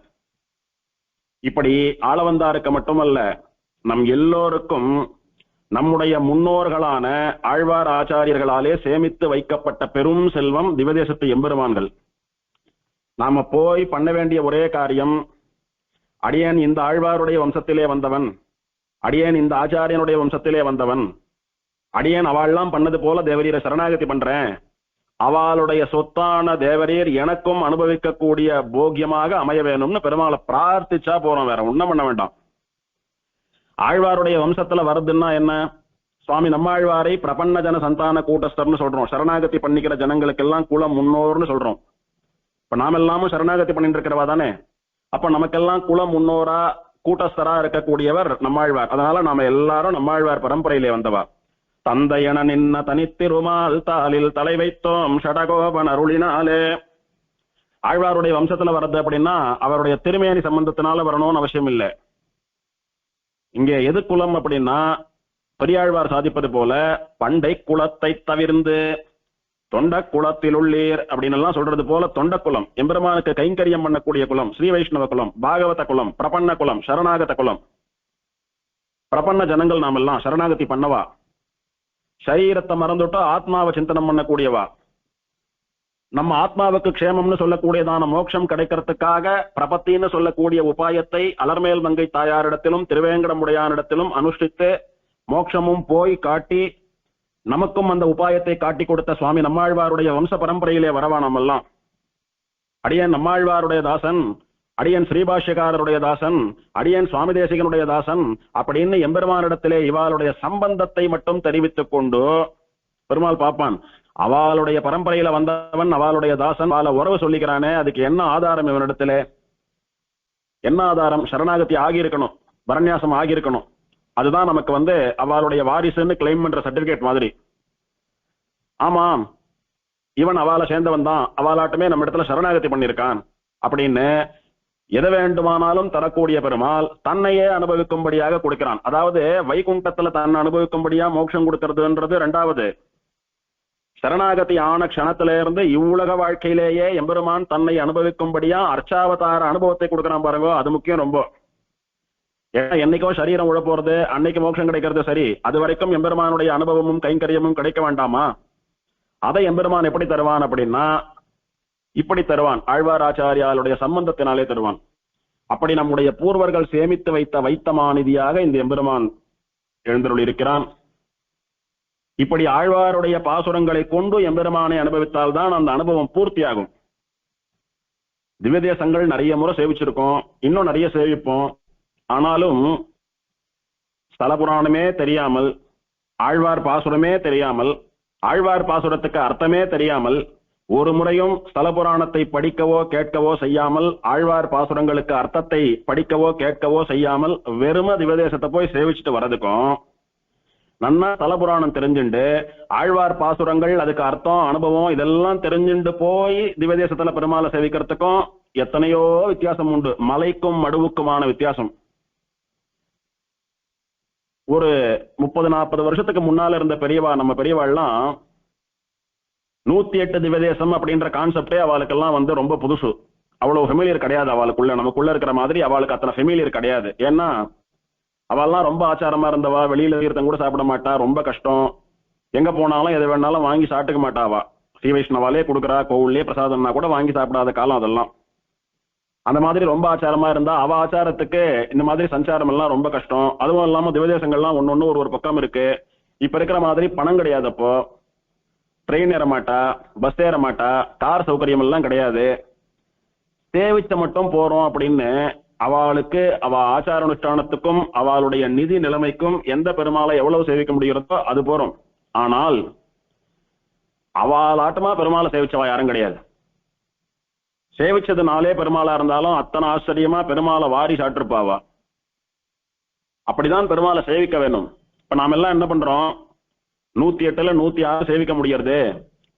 இப்படி ஆளவந்தாருக்கு மட்டுமல்ல, நம் எல்லோருக்கும் நம்முடைய முன்னோர்களான ஆழ்வார் ஆச்சாரியர்களாலே சேமித்து வைக்கப்பட்ட பெரும் செல்வம் திவதேசத்து எம்பெருமான்கள். நாம போய் பண்ண வேண்டிய ஒரே காரியம், அடியேன் இந்த ஆழ்வாருடைய வம்சத்திலே வந்தவன், அடியேன் இந்த ஆச்சாரியனுடைய வம்சத்திலே வந்தவன், அடியேன் அவள்லாம் பண்ணது போல தேவரீரை சரணாகதி பண்றேன், அவளுடைய சொத்தான தேவரீர் எனக்கும் அனுபவிக்கக்கூடிய போக்கியமாக அமைய வேணும்னு பெருமாளை பிரார்த்திச்சா போறோம், வேற ஒண்ணும் பண்ண வேண்டாம். ஆழ்வாருடைய வம்சத்துல வருதுன்னா என்ன? சுவாமி நம்மாழ்வாரை பிரபன்ன ஜன சந்தான கூட்டஸ்தர்னு சொல்றோம், சரணாகதி பண்ணிக்கிற ஜனங்களுக்கு எல்லாம் குல முன்னோர்னு சொல்றோம். இப்ப நாம எல்லாமும் சரணாகதி பண்ணிட்டு இருக்கிறவா தானே, அப்ப நமக்கெல்லாம் குல முன்னோரா கூட்டஸ்தரா இருக்கக்கூடியவர் நம்மாழ்வார். அதனால நாம எல்லாரும் நம்மாழ்வார் பரம்பரையிலே வந்தவா. தந்தையன நின்ன தனித்திருமால் தாளில் தலை வைத்தோம் ஷடகோபன் அருளினாலே. ஆழ்வாருடைய வம்சத்துல வர்றது அப்படின்னா அவருடைய திருமேனி சம்பந்தத்தினால வரணும்னு அவசியம் இல்லை. இங்கே எது குலம் அப்படின்னா, பெரியாழ்வார் சாதிப்பது போல பண்டை குலத்தை தவிர்ந்து தொண்ட குலத்தில் உள்ளீர் அப்படின்னு எல்லாம் சொல்றது போல தொண்ட குலம், எம்பெருமானுக்கு கைங்கரியம் பண்ணக்கூடிய குலம், ஸ்ரீ வைஷ்ணவ குலம், பாகவத குலம், பிரபன்ன குலம், சரணாகத குலம். பிரபன்ன ஜனங்கள் நாம எல்லாம் சரணாகதி பண்ணவா, சரீரத்தை மறந்துட்டோ ஆத்மாவை சிந்தனம் பண்ணக்கூடியவா. நம்ம ஆத்மாவுக்கு க்ஷேமம்னு சொல்லக்கூடியதான மோட்சம் கிடைக்கிறதுக்காக பிரபத்தின்னு சொல்லக்கூடிய உபாயத்தை அலர்மேல் மங்கை தாயாரிடத்திலும் திருவேங்கடமுடையானிடத்திலும் அனுஷ்டித்து மோட்சமும் போய் காட்டி நமக்கும் அந்த உபாயத்தை காட்டி கொடுத்த சுவாமி நம்மாழ்வாருடைய வம்ச பரம்பரையிலே வரவா நாமெல்லாம். அடியே நம்மாழ்வாருடைய தாசன் அடியன் ஸ்ரீபாஷ்யக்காரருடைய தாசன், அடியன் சுவாமி தேசிகனுடைய தாசன் அப்படின்னு எம்பெருமானிடத்திலே இவாளுடைய சம்பந்தத்தை மட்டும் தெரிவித்துக் கொண்டு பெருமாள் பார்ப்பான். அவளுடைய பரம்பரையில வந்தவன், அவளுடைய தாசன், அவளை உறவு சொல்லிக்கிறானே, அதுக்கு என்ன ஆதாரம் இவனிடத்துல? என்ன ஆதாரம்? சரணாகதி ஆகியிருக்கணும், வரநியாசம் ஆகியிருக்கணும். அதுதான் நமக்கு அவளுடைய வாரிசுன்னு கிளைம் பண்ற சர்டிபிகேட் மாதிரி. ஆமாம், இவன் அவளை சேர்ந்தவன் தான், அவளாட்டுமே நம்ம இடத்துல சரணாகதி பண்ணியிருக்கான் அப்படின்னு எதை வேண்டுமானாலும் தரக்கூடிய பெருமாள் தன்னையே அனுபவிக்கும்படியாக கொடுக்கிறான். அதாவது வைகுண்டத்துல தன்னை அனுபவிக்கும்படியா மோட்சம் கொடுக்கறதுன்றது ரெண்டாவது. சரணாகதி ஆன க்ஷணத்தில இருந்து இவ்வுலக வாழ்க்கையிலேயே எம்பெருமான் தன்னை அனுபவிக்கும்படியா அர்ச்சாவதார அனுபவத்தை கொடுக்கறான் பாருங்க, அது முக்கியம் ரொம்ப. ஏன்னா என்னைக்கோ சரீரம் உழப்போறது, அன்னைக்கு மோட்சம் கிடைக்கிறது சரி, அது வரைக்கும் எம்பெருமானுடைய அனுபவமும் கைங்கரியமும் கிடைக்க வேண்டாமா? அதை எம்பெருமான் எப்படி தருவான் அப்படின்னா இப்படி தருவான், ஆழ்வாராச்சாரியாளுடைய சம்பந்தத்தினாலே தருவான். அப்படி நம்முடைய பூர்வர்கள் சேமித்து வைத்த வைத்தமாநிதியாக இந்த எம்பெருமான் எழுந்தருள் இருக்கிறான். இப்படி ஆழ்வாருடைய பாசுரங்களை கொண்டு எம்பெருமானை அனுபவித்தால் தான் அந்த அனுபவம் பூர்த்தியாகும். திவ்ய தேசங்கள் நிறைய முறை சேவிச்சிருக்கோம், இன்னும் நிறைய சேவிப்போம். ஆனாலும் ஸ்தல புராணமே தெரியாமல், ஆழ்வார் பாசுரமே தெரியாமல், ஆழ்வார் பாசுரத்துக்கு அர்த்தமே தெரியாமல், ஒரு முறையும் ஸ்தல புராணத்தை படிக்கவோ கேட்கவோ செய்யாமல், ஆழ்வார் பாசுரங்களுக்கு அர்த்தத்தை படிக்கவோ கேட்கவோ செய்யாமல் வெறும திவதேசத்தை போய் சேவிச்சுட்டு வர்றதுக்கும், நன்னா ஸ்தல புராணம் தெரிஞ்சுண்டு ஆழ்வார் பாசுரங்கள் அதுக்கு அர்த்தம் அனுபவம் இதெல்லாம் தெரிஞ்சுண்டு போய் திவதேசத்துல பெருமாளை சேவிக்கிறதுக்கும் எத்தனையோ வித்தியாசம் உண்டு. மலைக்கும் மடுவுக்குமான வித்தியாசம். ஒரு 30-40 வருஷத்துக்கு முன்னால இருந்த பெரியவா, நம்ம பெரியவாள்லாம் 108 திவதேசம் அப்படின்ற கான்செப்டே அவளுக்கெல்லாம் ரொம்ப புதுசு. அவ்வளவு ஃபெமிலியர் கிடையாது அவளுக்குள்ள. நமக்குள்ள இருக்கிற மாதிரி அவளுக்கு அத்தனை ஃபெமிலியர் கிடையாது. ஏன்னா அவெல்லாம் ரொம்ப ஆச்சாரமா இருந்தவா, வெளியில தீர்த்தம் கூட சாப்பிட மாட்டா, ரொம்ப கஷ்டம். எங்க போனாலும் எது வேணாலும் வாங்கி சாப்பிட்டுக்க மாட்டாவா. ஸ்ரீ வைஷ்ணவாலே கொடுக்குறா, கோவிலே பிரசாதம்னா கூட வாங்கி சாப்பிடாத காலம் அதெல்லாம். அந்த மாதிரி ரொம்ப ஆச்சாரமா இருந்தா அவ ஆச்சாரத்துக்கு இந்த மாதிரி சஞ்சாரம் எல்லாம் ரொம்ப கஷ்டம். அதுவும் இல்லாம திவதேசங்கள்லாம் ஒன்னொன்னு ஒரு பக்கம் இருக்கு. இப்ப இருக்கிற மாதிரி பணம் கிடையாது. அப்போ ட்ரெயின் ஏற மாட்டா, பஸ் ஏற மாட்டா, கார் சௌகரியம் எல்லாம் கிடையாது. சேவிச்ச மட்டும் போறோம் அப்படின்னு அவளுக்கு அவ ஆச்சார அனுஷ்டானத்துக்கும் அவளுடைய நிதி நிலைமைக்கும் எந்த பெருமாளை எவ்வளவு சேவிக்க முடிகிறதோ அது போறோம். ஆனால் அவள் ஆட்டமா பெருமாளை சேவிச்சவா யாரும் கிடையாது. சேவிச்சதுனாலே பெருமாளா இருந்தாலும் அத்தனை ஆச்சரியமா பெருமாளை வாரி சாட்டிருப்பாவா. அப்படிதான் பெருமாளை சேவிக்க வேணும். இப்ப நாம எல்லாம் என்ன பண்றோம், 108ல 106 சேவிக்க முடியறது,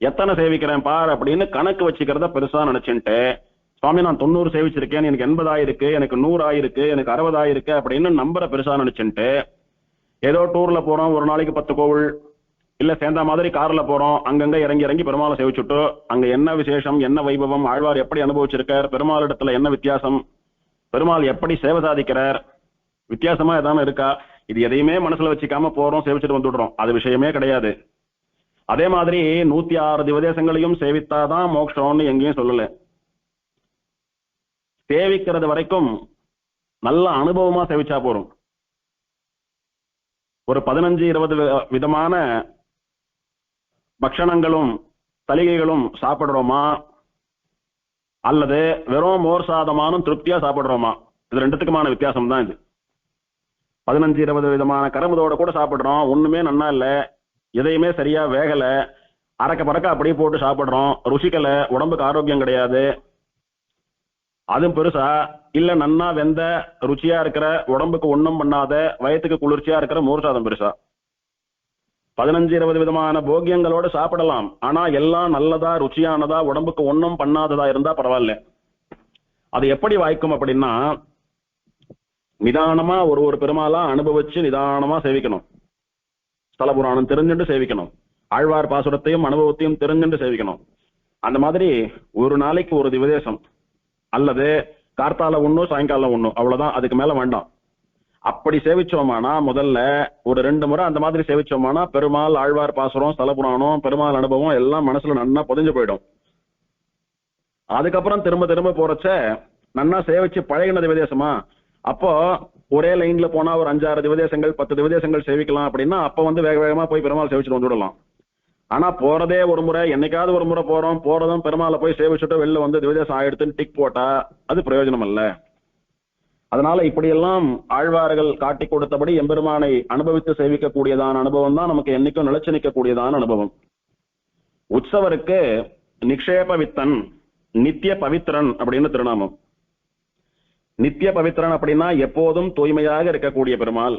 எத்தனை சேவிக்கிறேன் பார் அப்படின்னு கணக்கு வச்சுக்கிறத பெருசா நினைச்சுட்டு, சுவாமி நான் 90 சேவிச்சிருக்கேன், எனக்கு 80 ஆயிருக்கு, எனக்கு 100 ஆயிருக்கு, எனக்கு 60 ஆயிருக்கு அப்படின்னு நம்பரை பெருசா நினைச்சுட்டு ஏதோ டூர்ல போறோம், ஒரு நாளைக்கு 10 கோவில் இல்ல சேர்ந்த மாதிரி கார்ல போறோம், அங்கங்க இறங்கி இறங்கி பெருமாளை சேவிச்சுட்டு அங்க என்ன விசேஷம், என்ன வைபவம், ஆழ்வார் எப்படி அனுபவிச்சிருக்கார், பெருமாள் இடத்துல என்ன வித்தியாசம், பெருமாள் எப்படி சேவை சாதிக்கிறார், வித்தியாசமா ஏதான இருக்கா, இது எதையுமே மனசுல வச்சுக்காம போறோம், சேவிச்சுட்டு வந்துடுறோம். அது விஷயமே கிடையாது. அதே மாதிரி 106 திவதேசங்களையும் சேவித்தாதான் மோட்சம்னு எங்கேயும் சொல்லல. சேவிக்கிறது வரைக்கும் நல்ல அனுபவமா சேவிச்சா போறோம். ஒரு 15-20 விதமான பக்ஷணங்களும் தலிகைகளும் சாப்பிடுறோமா, அல்லது வெறும் மோர் சாதமானும் திருப்தியா சாப்பிடுறோமா, இது ரெண்டுத்துக்குமான வித்தியாசம் தான் இது. 15-20 விதமான கரும்புதோட கூட சாப்பிடுறோம், ஒண்ணுமே நன்னா இல்ல, எதையுமே சரியா வேகல, அறக்க பறக்க அப்படியே போட்டு சாப்பிடுறோம், ருசிக்கல, உடம்புக்கு ஆரோக்கியம் கிடையாது. அதுவும் பெருசா இல்ல, நன்னா வெந்த ருச்சியா இருக்கிற, உடம்புக்கு ஒண்ணும் பண்ணாத, வயத்துக்கு குளிர்ச்சியா இருக்கிற மோர் சாதம் பெருசா. 15-20 விதமான போகியங்களோடு சாப்பிடலாம். ஆனா எல்லாம் நல்லதா, ருச்சியானதா, உடம்புக்கு ஒண்ணும் பண்ணாததா இருந்தா பரவாயில்ல. அது எப்படி வாய்க்கும் அப்படின்னா, நிதானமா ஒரு பெருமாளா அனுபவிச்சு நிதானமா சேவிக்கணும். ஸ்தல புராணம் தெரிஞ்சுட்டு சேவிக்கணும். ஆழ்வார் பாசுரத்தையும் அனுபவத்தையும் தெரிஞ்சுட்டு சேவிக்கணும். அந்த மாதிரி ஒரு நாளைக்கு ஒரு திவதேசம், அல்லது கார்த்தால ஒண்ணு சாயங்காலம் ஒண்ணு, அவ்வளவுதான், அதுக்கு மேல வேண்டாம். அப்படி சேவிச்சோமானா, முதல்ல ஒரு 2 முறை அந்த மாதிரி சேவிச்சோமானா பெருமாள், ஆழ்வார் பாசுரம், ஸ்தல புராணம், பெருமாள் அனுபவம் எல்லாம் மனசுல நன்னா பதிஞ்சு போயிடும். அதுக்கப்புறம் திரும்ப திரும்ப போறச்ச நன்னா சேவிச்சு பழகின திவதேசமா, அப்போ ஒரே லைன்ல போனா ஒரு 5-6 திவதேசங்கள் 10 திவதேசங்கள் சேவிக்கலாம் அப்படின்னா அப்ப வேக வேகமா போய் பெருமாள் சேவிச்சுட்டு வந்துடலாம். ஆனா போறதே ஒரு முறை, என்னைக்காவது ஒரு முறை போறோம், போறதும் பெருமாளை போய் சேவிச்சுட்டு வெளில வந்து திவ்யதேசம் ஆயிடுத்துன்னு டிக் போட்டா அது பிரயோஜனம் அல்ல. அதனால இப்படியெல்லாம் ஆழ்வார்கள் காட்டி கொடுத்தபடி எம்பெருமானை அனுபவித்து சேவிக்கக்கூடியதான அனுபவம் தான் நமக்கு என்னைக்கும் நிலைச்சு நிற்கக்கூடியதான அனுபவம். உற்சவருக்கு நிக்ஷேப வித்தன், நித்திய பவித்ரன் அப்படின்னு திருநாமம். நித்திய பவித்ரன் அப்படின்னா எப்போதும் தூய்மையாக இருக்கக்கூடிய பெருமாள்,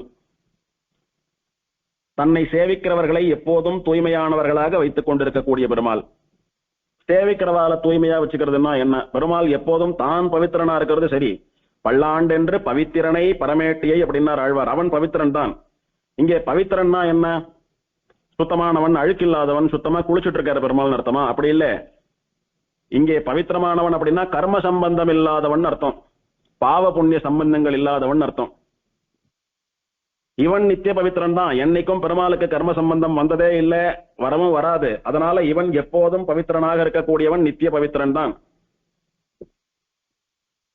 தன்னை சேவிக்கிறவர்களை எப்போதும் தூய்மையானவர்களாக வைத்துக் கொண்டிருக்கக்கூடிய பெருமாள். சேவிக்கிறவால தூய்மையா வச்சுக்கிறதுனா என்ன? பெருமாள் எப்போதும் தான் பவித்திரனா இருக்கிறது சரி, பல்லாண்டென்று பவித்திரனை பரமேட்டியை அப்படின்னார் ஆழ்வார். அவன் பவித்திரன் தான். இங்கே பவித்திரன்னா என்ன? சுத்தமானவன், அழுக்கில்லாதவன், சுத்தமா குளிச்சுட்டு இருக்காரு பெருமாள் அர்த்தமா? அப்படி இல்ல. இங்கே பவித்திரமானவன் அப்படின்னா கர்ம சம்பந்தம் இல்லாதவன் அர்த்தம், பாவ புண்ணிய சம்பந்தங்கள் இல்லாதவன் அர்த்தம். இவன் நித்திய பவித்திரன் தான். என்னைக்கும் பெருமாளுக்கு கர்ம சம்பந்தம் வந்ததே இல்ல, வரவும் வராது. அதனால இவன் எப்போதும் பவித்திரனாக இருக்கக்கூடியவன் நித்திய பவித்திரன் தான்.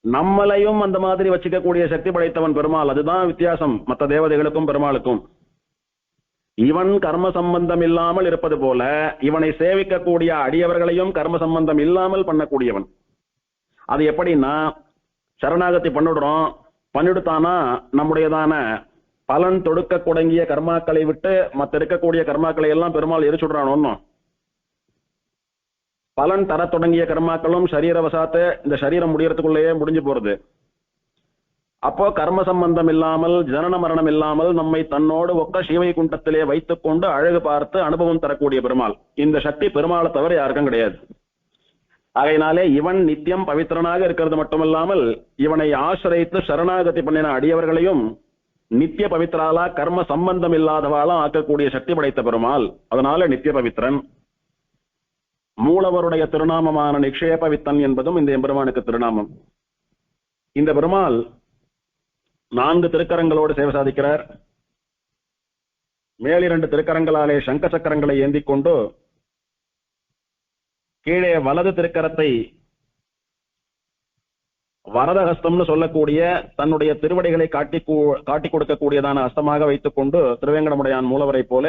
நம்மளையும் அந்த மாதிரி வச்சுக்கக்கூடிய சக்தி படைத்தவன் பெருமாள். அதுதான் வித்தியாசம் மற்ற தேவதைகளுக்கும் பெருமாளுக்கும். இவன் கர்ம சம்பந்தம் இல்லாமல் இருப்பது போல இவனை சேவிக்கக்கூடிய அடியவர்களையும் கர்ம சம்பந்தம் இல்லாமல் பண்ணக்கூடியவன். அது எப்படின்னா, சரணாகதி பண்ணிடுறோம், பண்ணிடுத்தானா நம்முடையதான பலன் தொடுக்க தொடங்கிய கர்மாக்களை விட்டு மற்ற இருக்கக்கூடிய கர்மாக்களை எல்லாம் பெருமாள் எரிச்சுடுறான். ஒன்னும் பலன் தர தொடங்கிய கர்மாக்களும் சரீர வசாத்து இந்த சரீரம் முடியறதுக்குள்ளேயே முடிஞ்சு போறது. அப்போ கர்ம சம்பந்தம் இல்லாமல் ஜனன மரணம் இல்லாமல் நம்மை தன்னோடு ஒக்க சீவை குண்டத்திலே வைத்துக் கொண்டு அழகு பார்த்து அனுபவம் தரக்கூடிய பெருமாள். இந்த சக்தி பெருமாளை தவிர யாருக்கும் கிடையாது. ஆகையினாலே இவன் நித்தியம் பவித்திரனாக இருக்கிறது மட்டுமல்லாமல் இவனை ஆசிரியத்து சரணாகதி பண்ணின அடியவர்களையும் நித்திய பவித்ராலா கர்ம சம்பந்தம் இல்லாதவாளா ஆக்கக்கூடிய சக்தி படைத்த பெருமாள். அதனால நித்திய பவித்ரன். மூலவருடைய திருநாமமான நிக்ஷேப வித்தன் என்பதும் இந்த எம்பெருமானுக்கு திருநாமம். இந்த பெருமாள் 4 திருக்கரங்களோடு சேவை சாதிக்கிறார். மேல் 2 திருக்கரங்களாலே சங்க சக்கரங்களை ஏந்திக் கொண்டு கீழே வலது திருக்கரத்தை வரதஹஸ்தம்னு சொல்லக்கூடிய தன்னுடைய திருவடிகளை காட்டி கொடுக்கக்கூடியதான ஹஸ்தமாக வைத்துக் கொண்டு திருவேங்கடமுடையான் மூலவரை போல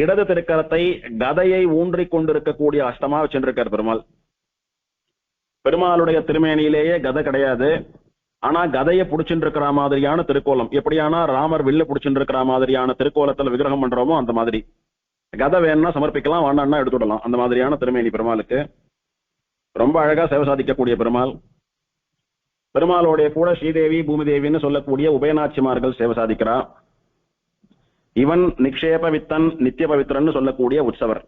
இடது திருக்கரத்தை கதையை ஊன்றிக் கொண்டிருக்கக்கூடிய ஹஸ்தமா வச்சிருக்கார் பெருமாள். பெருமாளுடைய திருமேனியிலேயே கதை கிடையாது. ஆனா கதையை புடிச்சுட்டு இருக்கிற மாதிரியான திருக்கோலம், எப்படியானா ராமர் வில்ல புடிச்சுட்டு இருக்கிற மாதிரியான திருக்கோலத்துல விக்கிரகம் பண்றோமோ அந்த மாதிரி. கதை வேணும்னா சமர்ப்பிக்கலாம், வேண்டாம்னா எடுத்துடலாம். அந்த மாதிரியான திருமேனி பெருமாளுக்கு. ரொம்ப அழகா சேவை சாதிக்கக்கூடிய பெருமாள். பெருமாளுடைய கூட ஸ்ரீதேவி பூமிதேவின்னு சொல்லக்கூடிய உபயநாச்சிமார்கள் சேவை சாதிக்கிறார். இவன் நிக்ஷேப வித்தன் நித்திய பவித்ரன் சொல்லக்கூடிய உற்சவர்.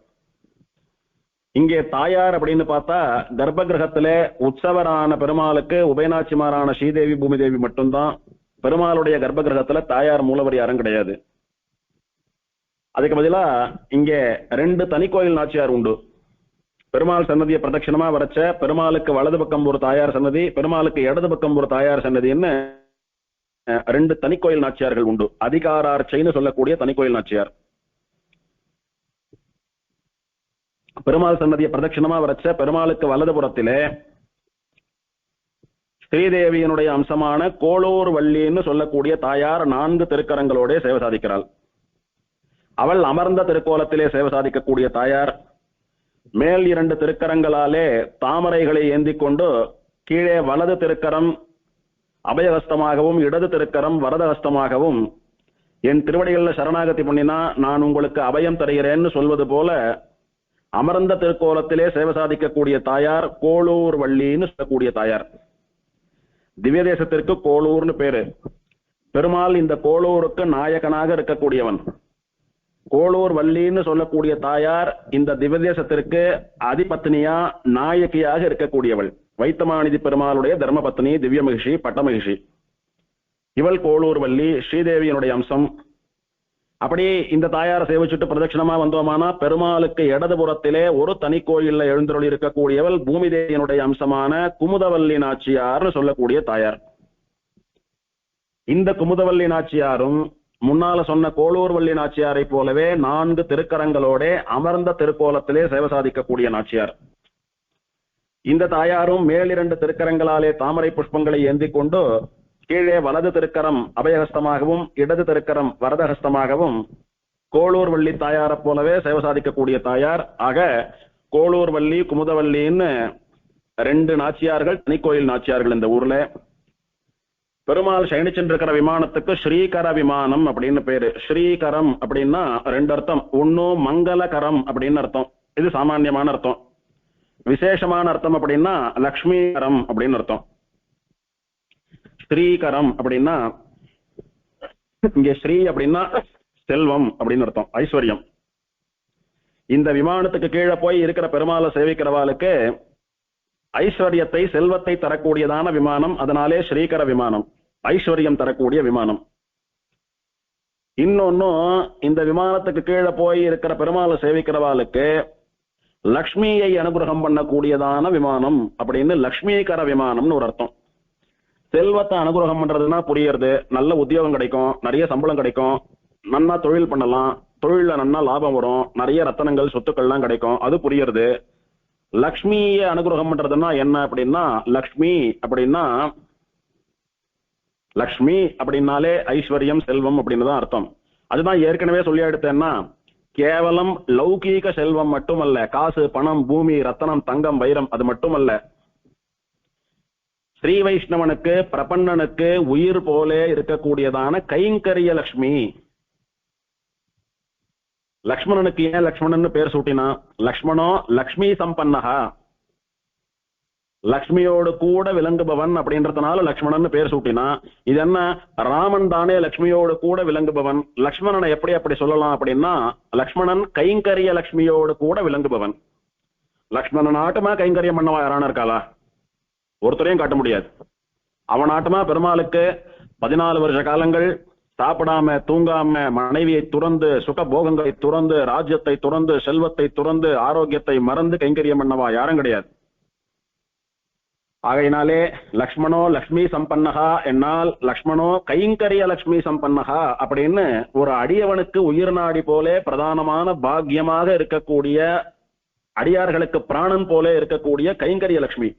இங்கே தாயார் அப்படின்னு பார்த்தா கர்ப்ப கிரகத்திலே உற்சவரான பெருமாளுக்கு உபயநாச்சிமாரான ஸ்ரீதேவி பூமிதேவி மட்டும்தான். பெருமாளுடைய கர்ப்ப கிரகத்துல தாயார் மூலவர் யாரும் கிடையாது. அதுக்கு பதிலா இங்கே 2 தனிக்கோயில் நாச்சியார் உண்டு. பெருமாள் சன்னதியை பிரதட்சணமா வரைச்ச பெருமாளுக்கு வலது பக்கம் ஒரு தாயார் சன்னதி, பெருமாளுக்கு இடது பக்கம் ஒரு தாயார் சன்னதின்னு 2 தனிக்கோயில் நாச்சியார்கள் உண்டு. அதிகாரார்ச்சைன்னு சொல்லக்கூடிய தனிக்கோயில் நாச்சியார். பெருமாள் சன்னதியை பிரதட்சணமா வரைச்ச பெருமாளுக்கு வலது புறத்திலே ஸ்ரீதேவியினுடைய அம்சமான கோளூர் வள்ளின்னு சொல்லக்கூடிய தாயார் 4 திருக்கரங்களோட சேவை சாதிக்கிறாள். அவள் அமர்ந்த திருக்கோலத்திலே சேவை சாதிக்கக்கூடிய தாயார். மேல் 2 திருக்கரங்களாலே தாமரைகளை ஏந்திக் கொண்டு கீழே வலது திருக்கரம் அபயஹஸ்தமாகவும் இடது திருக்கரம் வரதஹஸ்தமாகவும் என் திருவடிகளில் சரணாகதி பண்ணினா நான் உங்களுக்கு அபயம் தருகிறேன்னு சொல்வது போல அமர்ந்த திருக்கோலத்திலே சேவை சாதிக்கக்கூடிய தாயார் கோளூர் வள்ளின்னு சொல்லக்கூடிய தாயார். திவ்ய தேசத்திற்கு கோளூர்னு பேரு. பெருமாள் இந்த கோளூருக்கு நாயகனாக இருக்கக்கூடியவன். கோளூர் வள்ளின்னு சொல்லக்கூடிய தாயார் இந்த திவ்ய தேசத்திற்கு அதிபத்னியா நாயகியாக இருக்கக்கூடியவள். வைத்தமாநிதி பெருமாளுடைய தர்மபத்னி திவ்ய மகிஷி பட்ட மகிஷி. இவள் கோளூர் வள்ளி, ஸ்ரீதேவியினுடைய அம்சம். அப்படி இந்த தாயாரை சேவிச்சுட்டு பிரதட்சணமா வந்தோமானா பெருமாளுக்கு இடதுபுறத்திலே ஒரு தனி கோயில்ல எழுந்தருளி இருக்கக்கூடியவள் பூமிதேவியினுடைய அம்சமான குமுதவல்லி நாச்சியார்னு சொல்லக்கூடிய தாயார். இந்த குமுதவல்லி நாச்சியாரும் முன்னால சொன்ன கோளூர் வள்ளி நாச்சியாரை போலவே 4 திருக்கரங்களோட அமர்ந்த திருக்கோலத்திலே சேவை சாதிக்கக்கூடிய நாச்சியார். இந்த தாயாரும் மேல் 2 திருக்கரங்களாலே தாமரை புஷ்பங்களை ஏந்திக் கொண்டு கீழே வலது திருக்கரம் அபயஹஸ்தமாகவும் இடது திருக்கரம் வரதஹஸ்தமாகவும் கோளூர் வள்ளி தாயாரை போலவே சேவை சாதிக்கக்கூடிய தாயார். ஆக கோளூர் வள்ளி குமுதவல்லின்னு 2 நாச்சியார்கள், தனிக்கோயில் நாச்சியார்கள் இந்த ஊர்ல. பெருமாள் சயனிச்சென்றிருக்கிற விமானத்துக்கு ஸ்ரீகர விமானம் அப்படின்னு பேரு. ஸ்ரீகரம் அப்படின்னா 2 அர்த்தம். ஒன்னு மங்களகரம் அப்படின்னு அர்த்தம், இது சாமான்யமான அர்த்தம். விசேஷமான அர்த்தம் அப்படின்னா லக்ஷ்மிகரம் அப்படின்னு அர்த்தம். ஸ்ரீகரம் அப்படின்னா இங்க ஸ்ரீ அப்படின்னா செல்வம் அப்படின்னு அர்த்தம், ஐஸ்வர்யம். இந்த விமானத்துக்கு கீழே போய் இருக்கிற பெருமாளை சேவிக்கிறவாளுக்கு ஐஸ்வர்யத்தை, செல்வத்தை தரக்கூடியதான விமானம். அதனாலே ஸ்ரீகர விமானம், ஐஸ்வர்யம் தரக்கூடிய விமானம். இன்னொன்னும், இந்த விமானத்துக்கு கீழே போய் இருக்கிற பெருமாளை சேவிக்கிறவாளுக்கு லக்ஷ்மியை அனுகிரகம் பண்ணக்கூடியதான விமானம் அப்படின்னு லக்ஷ்மீகர விமானம்னு ஒரு அர்த்தம். செல்வத்தை அனுகிரகம் பண்றதுன்னா புரியுறது, நல்ல உத்தியோகம் கிடைக்கும், நிறைய சம்பளம் கிடைக்கும், நன்னா தொழில் பண்ணலாம், தொழில நன்னா லாபம் வரும், நிறைய ரத்தனங்கள் சொத்துக்கள்லாம் கிடைக்கும், அது புரியுறது. லக்ஷ்மியை அனுகிரகம் பண்றதுன்னா என்ன அப்படின்னா, லக்ஷ்மி அப்படின்னாலே ஐஸ்வர்யம், செல்வம் அப்படின்னு தான் அர்த்தம். அதுதான் ஏற்கனவே சொல்லி எடுத்தேன்னா, கேவலம் லௌகீக செல்வம் மட்டுமல்ல, காசு, பணம், பூமி, ரத்தனம், தங்கம், வைரம் அது மட்டுமல்ல. ஸ்ரீ வைஷ்ணவனுக்கு, பிரபன்னனுக்கு உயிர் போல இருக்கக்கூடியதான கைங்கரிய லக்ஷ்மி. லக்ஷ்மணனுக்கு ஏன் லக்ஷ்மணன் பேர் சூட்டினா? லக்ஷ்மணோ லக்ஷ்மி சம்பன்னகா, லக்ஷ்மியோடு கூட விளங்குபவன் அப்படின்றதுனால லக்ஷ்மணன் பேர் சூட்டினா. இது என்ன, ராமன் தானே லக்ஷ்மியோடு கூட விளங்குபவன். லக்ஷ்மணனை எப்படி அப்படி சொல்லலாம் அப்படின்னா, லக்ஷ்மணன் கைங்கரிய லக்ஷ்மியோடு கூட விளங்குபவன். லக்ஷ்மணன் ஆட்டமா கைங்கரியம் பண்ணவா யாரான இருக்காளா? ஒருத்தரையும் காட்ட முடியாது. அவன் ஆட்டமா பெருமாளுக்கு 14 வருஷ காலங்கள் சாப்பிடாம தூங்காம, மனைவியை துறந்து, சுக போகங்களை துறந்து, ராஜ்யத்தை துறந்து, செல்வத்தை துறந்து, ஆரோக்கியத்தை மறந்து கைங்கரியம் பண்ணவா யாரும் கிடையாது. ஆகையினாலே லக்ஷ்மணோ லக்ஷ்மி சம்பன்னகா என்னால் லக்ஷ்மணோ கைங்கரிய லக்ஷ்மி சம்பன்னகா அப்படின்னு ஒரு அடியவனுக்கு உயிர் நாடி போலே பிரதானமான பாக்கியமாக இருக்கக்கூடிய, அடியார்களுக்கு பிராணன் போலே இருக்கக்கூடிய கைங்கரிய லக்ஷ்மி.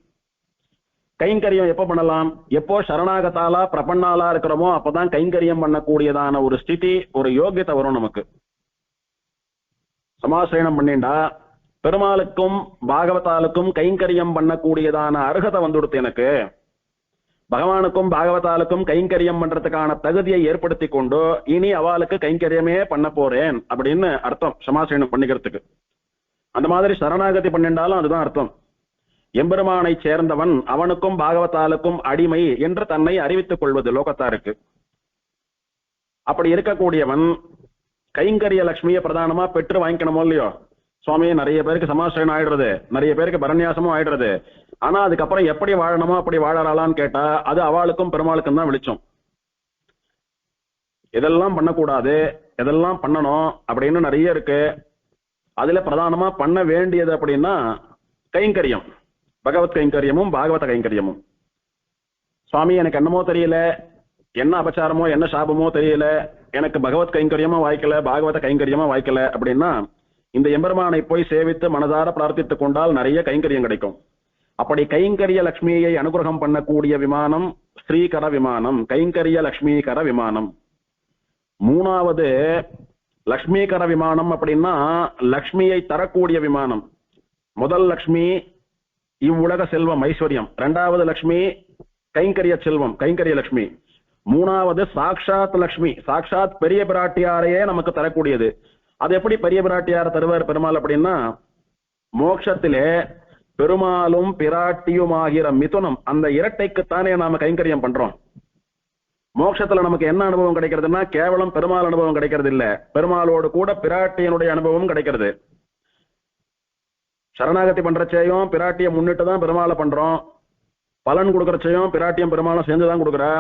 கைங்கரியம் எப்ப பண்ணலாம்? எப்போ சரணாகத்தாலா பிரபன்னாலா இருக்கிறோமோ அப்பதான் கைங்கரியம் பண்ணக்கூடியதான ஒரு ஸ்திதி, ஒரு யோகியத்தை வரும் நமக்கு. சமாசிரயணம் பண்ணிண்டா பெருமாளுக்கும் பாகவதாலுக்கும் கைங்கரியம் பண்ணக்கூடியதான அருகதை வந்துடுத்து. எனக்கு பகவானுக்கும் பாகவதாலுக்கும் கைங்கரியம் பண்றதுக்கான தகுதியை ஏற்படுத்தி கொண்டு இனி அவளுக்கு கைங்கரியமே பண்ண போறேன் அப்படின்னு அர்த்தம் சமாசிரயணம் பண்ணிக்கிறதுக்கு. அந்த மாதிரி சரணாகதி பண்ணிண்டாலும் அதுதான் அர்த்தம். எம்பெருமானை சேர்ந்தவன், அவனுக்கும் பாகவதாலுக்கும் அடிமை என்று தன்னை அறிவித்துக் கொள்வது லோகத்தாருக்கு. அப்படி இருக்கக்கூடியவன் கைங்கரிய லட்சுமியை பிரதானமா பெற்று வாங்கிக்கணுமோ இல்லையோ? சுவாமி, நிறைய பேருக்கு சமாசிரயணம் ஆயிடுறது, நிறைய பேருக்கு பரநியாசமும் ஆயிடுறது. ஆனா அதுக்கப்புறம் எப்படி வாழணுமோ அப்படி வாழறாளான்னு கேட்டா அது அவளுக்கும் பெருமாளுக்கும் தான் வெளிச்சம். எதெல்லாம் பண்ணக்கூடாது, எதெல்லாம் பண்ணணும் அப்படின்னு நிறைய இருக்கு. அதுல பிரதானமா பண்ண வேண்டியது அப்படின்னா கைங்கரியம், பகவத் கைங்கரியமும் பாகவத கைங்கரியமும். சுவாமி, எனக்கு என்னமோ தெரியல, என்ன அபச்சாரமோ என்ன சாபமோ தெரியல, எனக்கு பகவத் கைங்கரியமா வாய்க்கல, பாகவத கைங்கரியமா வாய்க்கல அப்படின்னா இந்த எம்பெருமானை போய் சேவித்து மனதார பிரார்த்தித்துக் கொண்டால் நிறைய கைங்கரியம் கிடைக்கும். அப்படி கைங்கரிய லட்சுமியை அனுகிரகம் பண்ணக்கூடிய விமானம் ஸ்ரீகர விமானம், கைங்கரிய லட்சுமிகர விமானம். மூணாவது லக்ஷ்மீகர விமானம் அப்படின்னா லக்ஷ்மியை தரக்கூடிய விமானம். முதல் லக்ஷ்மி இவ்வுலக செல்வம், ஐஸ்வர்யம். இரண்டாவது லக்ஷ்மி கைங்கரிய செல்வம், கைங்கரிய லட்சுமி. மூணாவது சாக்ஷாத் லக்ஷ்மி, சாக்ஷாத் பெரிய பிராட்டியாரையே நமக்கு தரக்கூடியது. அது எப்படி பெரிய பிராட்டியார தருவார் பெருமாள் அப்படின்னா, மோட்சத்திலே பெருமாளும் பிராட்டியும் ஆகிற மிதுனம், அந்த இரட்டைக்குத்தானே நாம கைங்கரியம் பண்றோம். மோட்சத்துல நமக்கு என்ன அனுபவம் கிடைக்கிறதுனா கேவலம் பெருமாள் அனுபவம் கிடைக்கிறது இல்ல, பெருமாளோடு கூட பிராட்டியனுடைய அனுபவம் கிடைக்கிறது. சரணாகதி பண்றச்சையும் பிராட்டியை முன்னிட்டு தான் பெருமாளை பண்றோம். பலன் கொடுக்கறச்சையும் பிராட்டியும் பெருமாளும் சேர்ந்துதான் கொடுக்குறா.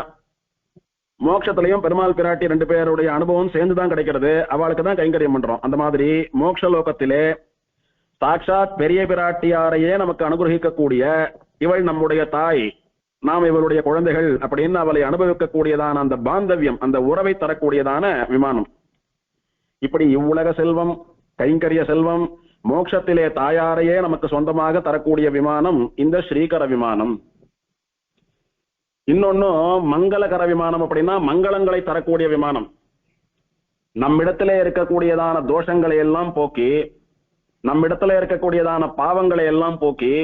மோட்சத்திலையும் பெருமாள் பிராட்டி 2 பேருடைய அனுபவம் சேர்ந்துதான் கிடைக்கிறது. அவளுக்கு தான் கைங்கரியம் பண்றோம். அந்த மாதிரி மோட்ச லோகத்திலே சாட்சாத் பெரிய பிராட்டியாரையே நமக்கு அனுகிரகிக்கக்கூடிய இவள் நம்முடைய தாய், நாம் இவளுடைய குழந்தைகள் அப்படின்னு அவளை அனுபவிக்கக்கூடியதான அந்த பாந்தவியம், அந்த உறவை தரக்கூடியதான விமானம். இப்படி இவ்வுலக செல்வம், கைங்கரிய செல்வம், மோட்சத்திலே தாயாரையே நமக்கு சொந்தமாக தரக்கூடிய விமானம் இந்த ஸ்ரீகர விமானம். இன்னொன்னு மங்களகர விமானம் அப்படின்னா மங்களங்களை தரக்கூடிய விமானம். நம்மிடத்திலே இருக்கக்கூடியதான தோஷங்களை எல்லாம் போக்கி, நம்மிடத்துல இருக்கக்கூடியதான பாவங்களை எல்லாம் போக்கி,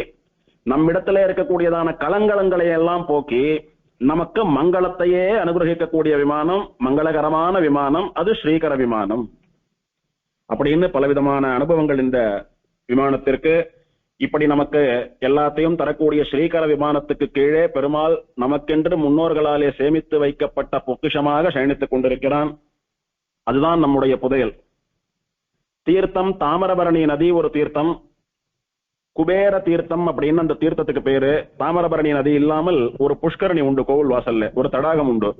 நம்மிடத்துல இருக்கக்கூடியதான கலங்கலங்களை எல்லாம் போக்கி நமக்கு மங்களத்தையே அனுகிரகிக்கக்கூடிய விமானம், மங்களகரமான விமானம், அது ஸ்ரீகர விமானம். அப்படின்னு பலவிதமான அனுபவங்கள் இந்த விமானத்திற்கு. இப்படி நமக்கு எல்லாத்தையும் தரக்கூடிய ஸ்ரீகர விமானத்துக்கு கீழே பெருமாள் நமக்கென்று முன்னோர்களாலே சேமித்து வைக்கப்பட்ட பொக்கிஷமாக சயனித்துக் கொண்டிருக்கிறான். அதுதான் நம்முடைய புதையல். தீர்த்தம் தாமிரபரணி நதி ஒரு தீர்த்தம், குபேர தீர்த்தம் அப்படின்னு அந்த தீர்த்தத்துக்கு பேரு. தாமிரபரணி நதி இல்லாமல் ஒரு புஷ்கரணி உண்டு கோவில் வாசல்ல, ஒரு தடாகம் உண்டு.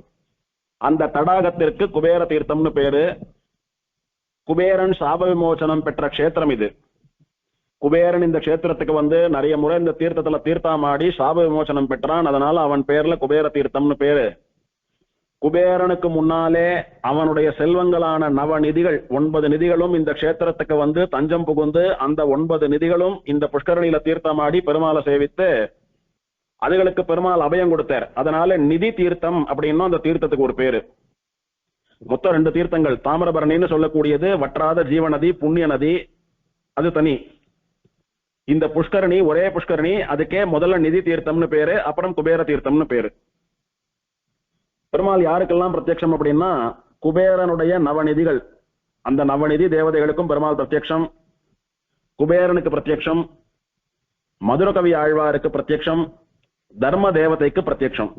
அந்த தடாகத்திற்கு குபேர தீர்த்தம்னு பேரு. குபேரன் சாப விமோசனம் பெற்ற க்ஷேத்திரம் இது. குபேரன் இந்த க்ஷேத்திரத்துக்கு வந்து நிறைய முறை இந்த தீர்த்தத்துல தீர்த்தாமாடி சாப விமோசனம் பெற்றான். அதனால அவன் பேர்ல குபேர தீர்த்தம்னு பேரு. குபேரனுக்கு முன்னாலே அவனுடைய செல்வங்களான நவநிதிகள் 9 நிதிகளும் இந்த க்ஷேத்திரத்துக்கு வந்து தஞ்சம் புகுந்து அந்த 9 நிதிகளும் இந்த புஷ்கரணியில தீர்த்தமாடி பெருமாளை சேவித்து அதுகளுக்கு பெருமாள் அபயம் கொடுத்தார். அதனால நிதி தீர்த்தம் அப்படின்னா அந்த தீர்த்தத்துக்கு ஒரு பேரு. மொத்தம் 2 தீர்த்தங்கள். தாமிரபரணின்னு சொல்லக்கூடியது வற்றாத ஜீவநதி, புண்ணிய நதி, அது தனி. இந்த புஷ்கரணி ஒரே புஷ்கரணி, அதுக்கே முதல்ல நிதி தீர்த்தம்னு பேரு, அப்புறம் குபேர தீர்த்தம்னு பேரு. பெருமாள் யாருக்கெல்லாம் பிரத்யட்சம் அப்படின்னா குபேரனுடைய நவநிதிகள், அந்த நவநிதி தேவதைகளுக்கும் பெருமாள் பிரத்யட்சம், குபேரனுக்கு பிரத்யட்சம், மதுரகவி ஆழ்வாருக்கு பிரத்யட்சம், தர்ம தேவதைக்கு பிரத்யட்சம்.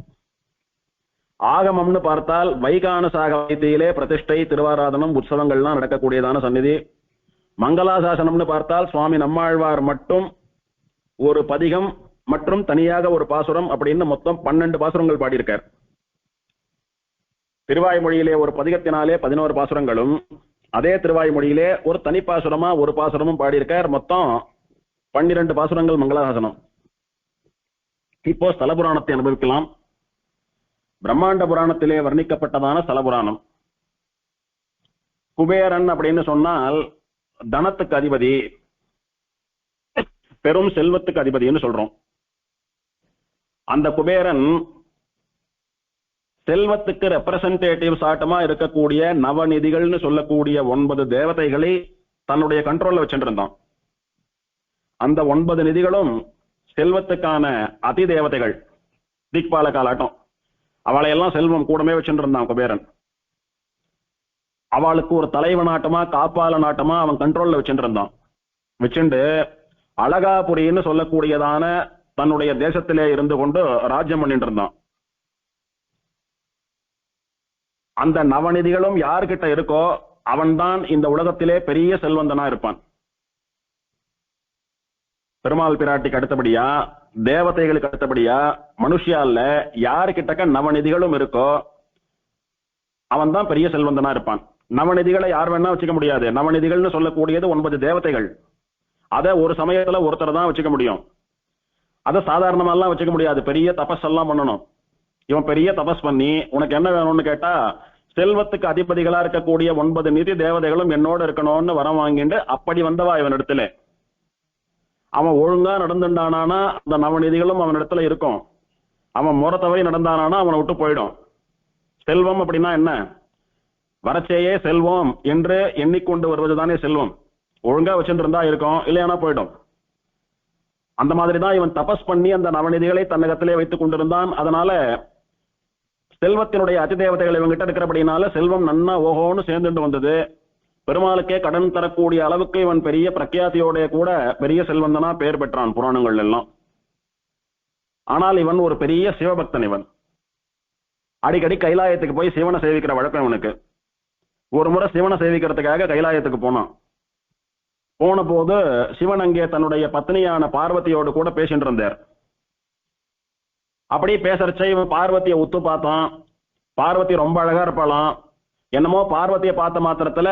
ஆகமம்னு பார்த்தால் வைகானசாக வைத்தியிலே பிரதிஷ்டை, திருவாராதனம், உற்சவங்கள்லாம் நடக்கக்கூடியதான சந்நிதி. மங்களாசாசனம்னு பார்த்தால் சுவாமி நம்மாழ்வார் மட்டும் ஒரு பதிகம் மற்றும் தனியாக ஒரு பாசுரம் அப்படின்னு மொத்தம் 12 பாசுரங்கள் பாடியிருக்கார். திருவாய்மொழியிலே ஒரு பதிகத்தினாலே 11 பாசுரங்களும், அதே திருவாய்மொழியிலே ஒரு தனிப்பாசுரமா ஒரு பாசுரமும் பாடியிருக்கார். மொத்தம் 12 பாசுரங்கள் மங்களாசாசனம். இப்போ ஸ்தல புராணத்தை அனுபவிக்கலாம். பிரம்மாண்ட புராணத்திலே வர்ணிக்கப்பட்டதான ஸ்தல புராணம். குபேரன் அப்படின்னு சொன்னால் தனத்துக்கு அதிபதி, பெரும் செல்வத்துக்கு அதிபதினு சொல்றோம். அந்த குபேரன் செல்வத்துக்கு ரெப்ரசன்டேட்டிவ் சாட்டமா இருக்கக்கூடிய நவநிதிகள்னு சொல்லக்கூடிய 9 தேவதைகளை தன்னுடைய கண்ட்ரோல்ல வச்சுருந்தான். அந்த 9 நிதிகளும் செல்வத்துக்கான அதி தேவதைகள், திக்பால காலாட்டம். அவளையெல்லாம் செல்வம் கூடமே வச்சுருந்தான் குபேரன். அவளுக்கு ஒரு தலைவனாட்டமா காப்பால நாட்டமா அவன் கண்ட்ரோல்ல வச்சுருந்தான். வச்சுண்டு அழகாபுரின்னு சொல்லக்கூடியதான தன்னுடைய தேசத்திலே இருந்து கொண்டு ராஜ்யம் பண்ணிட்டு இருந்தான். அந்த நவநிதிகளும் யார்கிட்ட இருக்கோ அவன்தான் இந்த உலகத்திலே பெரிய செல்வந்தனா இருப்பான். பெருமாள் பிராட்டிக்கு அடுத்தபடியா, தேவதைகளுக்கு அடுத்தபடியா, மனுஷியால யாருக்கிட்டக்க நவநிதிகளும் இருக்கோ அவன் தான் பெரிய செல்வந்தனா இருப்பான். நவநிதிகளை யார் வேணா வச்சுக்க முடியாது. நவநிதிகள்னு சொல்லக்கூடியது 9 தேவதைகள். அதை ஒரு சமயத்துல ஒருத்தர் தான் வச்சுக்க முடியும். அதை சாதாரணமாலாம் வச்சுக்க முடியாது. பெரிய தபஸ் எல்லாம் பண்ணணும். இவன் பெரிய தபஸ் பண்ணி உனக்கு என்ன வேணும்னு கேட்டா, செல்வத்துக்கு அதிபதிகளா இருக்கக்கூடிய 9 நிதி தேவதைகளும் என்னோட இருக்கணும்னு வரம் வாங்கிட்டு அப்படி வந்தவா இவன் இடத்துல. அவன் ஒழுங்கா நடந்துட்டானா அந்த நவநிதிகளும் அவன் இடத்துல இருக்கும். அவன் முறை தவறி நடந்தானா அவனை விட்டு போயிடும். செல்வம் அப்படின்னா என்ன? வரச்சேயே செல்வம் என்று எண்ணிக்கொண்டு வருவதுதானே செல்வம். ஒழுங்கா வச்சுட்டு இருந்தா இருக்கும், இல்லையானா போயிடும். அந்த மாதிரிதான் இவன் தபஸ் பண்ணி அந்த நவநிதிகளை தன்னகத்திலே வைத்துக் கொண்டிருந்தான். அதனால செல்வத்தினுடைய அதிதேவதைகள் இவங்கிட்ட இருக்கிறபடினால செல்வம் நன்னா ஓஹோன்னு சேர்ந்துட்டு வந்தது. பெருமாளுக்கே கடன் தரக்கூடிய அளவுக்கு இவன் பெரிய பிரக்யாதியோடைய கூட பெரிய செல்வந்தனா பெயர் பெற்றான் புராணங்கள் எல்லாம். ஆனால் இவன் ஒரு பெரிய சிவபக்தன். இவன் அடிக்கடி கைலாயத்துக்கு போய் சிவனை சேவிக்கிற வழக்கம் இவனுக்கு. ஒரு முறை சிவனை சேவிக்கிறதுக்காக கைலாயத்துக்கு போனான். போன போது சிவன் அங்கே தன்னுடைய பத்னியான பார்வதியோடு கூட பேசிட்டு இருந்தார். அப்படி பேசறச்ச இவன் பார்வதியை உத்து பார்த்தான். பார்வதி ரொம்ப அழகா இருப்பாளாம். என்னமோ பார்வதியை பார்த்த மாத்திரத்துல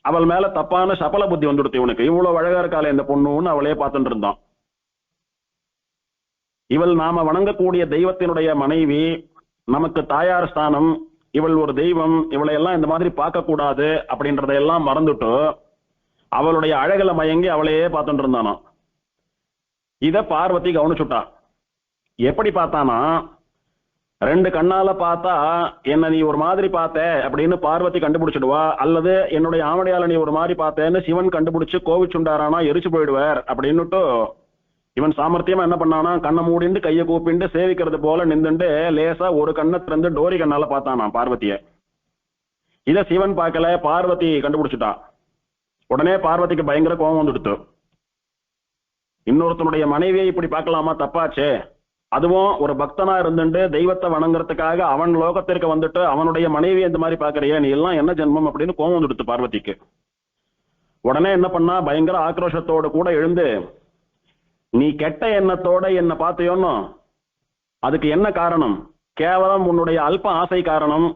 அவள் மேல தப்பான சபல புத்தி வந்துடுத்து இவனுக்கு. இவ்வளவு அழகா இருக்காளே இந்த பொண்ணுன்னு அவளே பார்த்துட்டு இருந்தான். இவள் நாம வணங்கக்கூடிய தெய்வத்தினுடைய மனைவி, நமக்கு தாயார் ஸ்தானம், இவள் ஒரு தெய்வம், இவளை எல்லாம் இந்த மாதிரி பார்க்க கூடாது அப்படின்றதையெல்லாம் மறந்துட்டு அவளுடைய அழகுல மயங்கி அவளையே பார்த்துட்டு இருந்தானா. இத பார்வதி கவனிச்சுட்டா. எப்படி பார்த்தானா, ரெண்டு கண்ணால பார்த்தா என்ன நீ ஒரு மாதிரி பார்த்த அப்படின்னு பார்வதி கண்டுபிடிச்சிடுவா, அல்லது என்னுடைய ஆவடையால நீ ஒரு மாதிரி பார்த்தேன்னு சிவன் கண்டுபிடிச்சு கோவிச்சுண்டாரானா எரிச்சு போயிடுவார் அப்படின்னுட்டு இவன் சாமர்த்தியமா என்ன பண்ணானா, கண்ணை மூடிண்டு கையை கூப்பிண்டு சேவிக்கிறது போல நின்றுண்டு லேசா ஒரு கண்ணை திறந்து டோரி கண்ணால பார்த்தானா பார்வதிய. இத சிவன் பார்க்கல, பார்வதி கண்டுபிடிச்சுட்டா. உடனே பார்வதிக்கு பயங்கர கோபம் வந்துடுத்து. இன்னொருத்தனுடைய மனைவியை இப்படி பார்க்கலாமா, தப்பாச்சே, அதுவும் ஒரு பக்தனா இருந்துட்டு தெய்வத்தை வணங்குறதுக்காக அவன் லோகத்திற்கு வந்துட்டு அவனுடைய மனைவி இந்த மாதிரி பாக்குறிய, நீ எல்லாம் என்ன ஜென்மம் அப்படின்னு கோபம் வந்துடுத்து பார்வதிக்கு. உடனே என்ன பண்ணா, பயங்கர ஆக்ரோஷத்தோடு கூட எழுந்து, நீ கெட்ட எண்ணத்தோட என்ன பார்த்தையோன்னு அதுக்கு என்ன காரணம், கேவலம் உன்னுடைய அல்ப ஆசை காரணம்,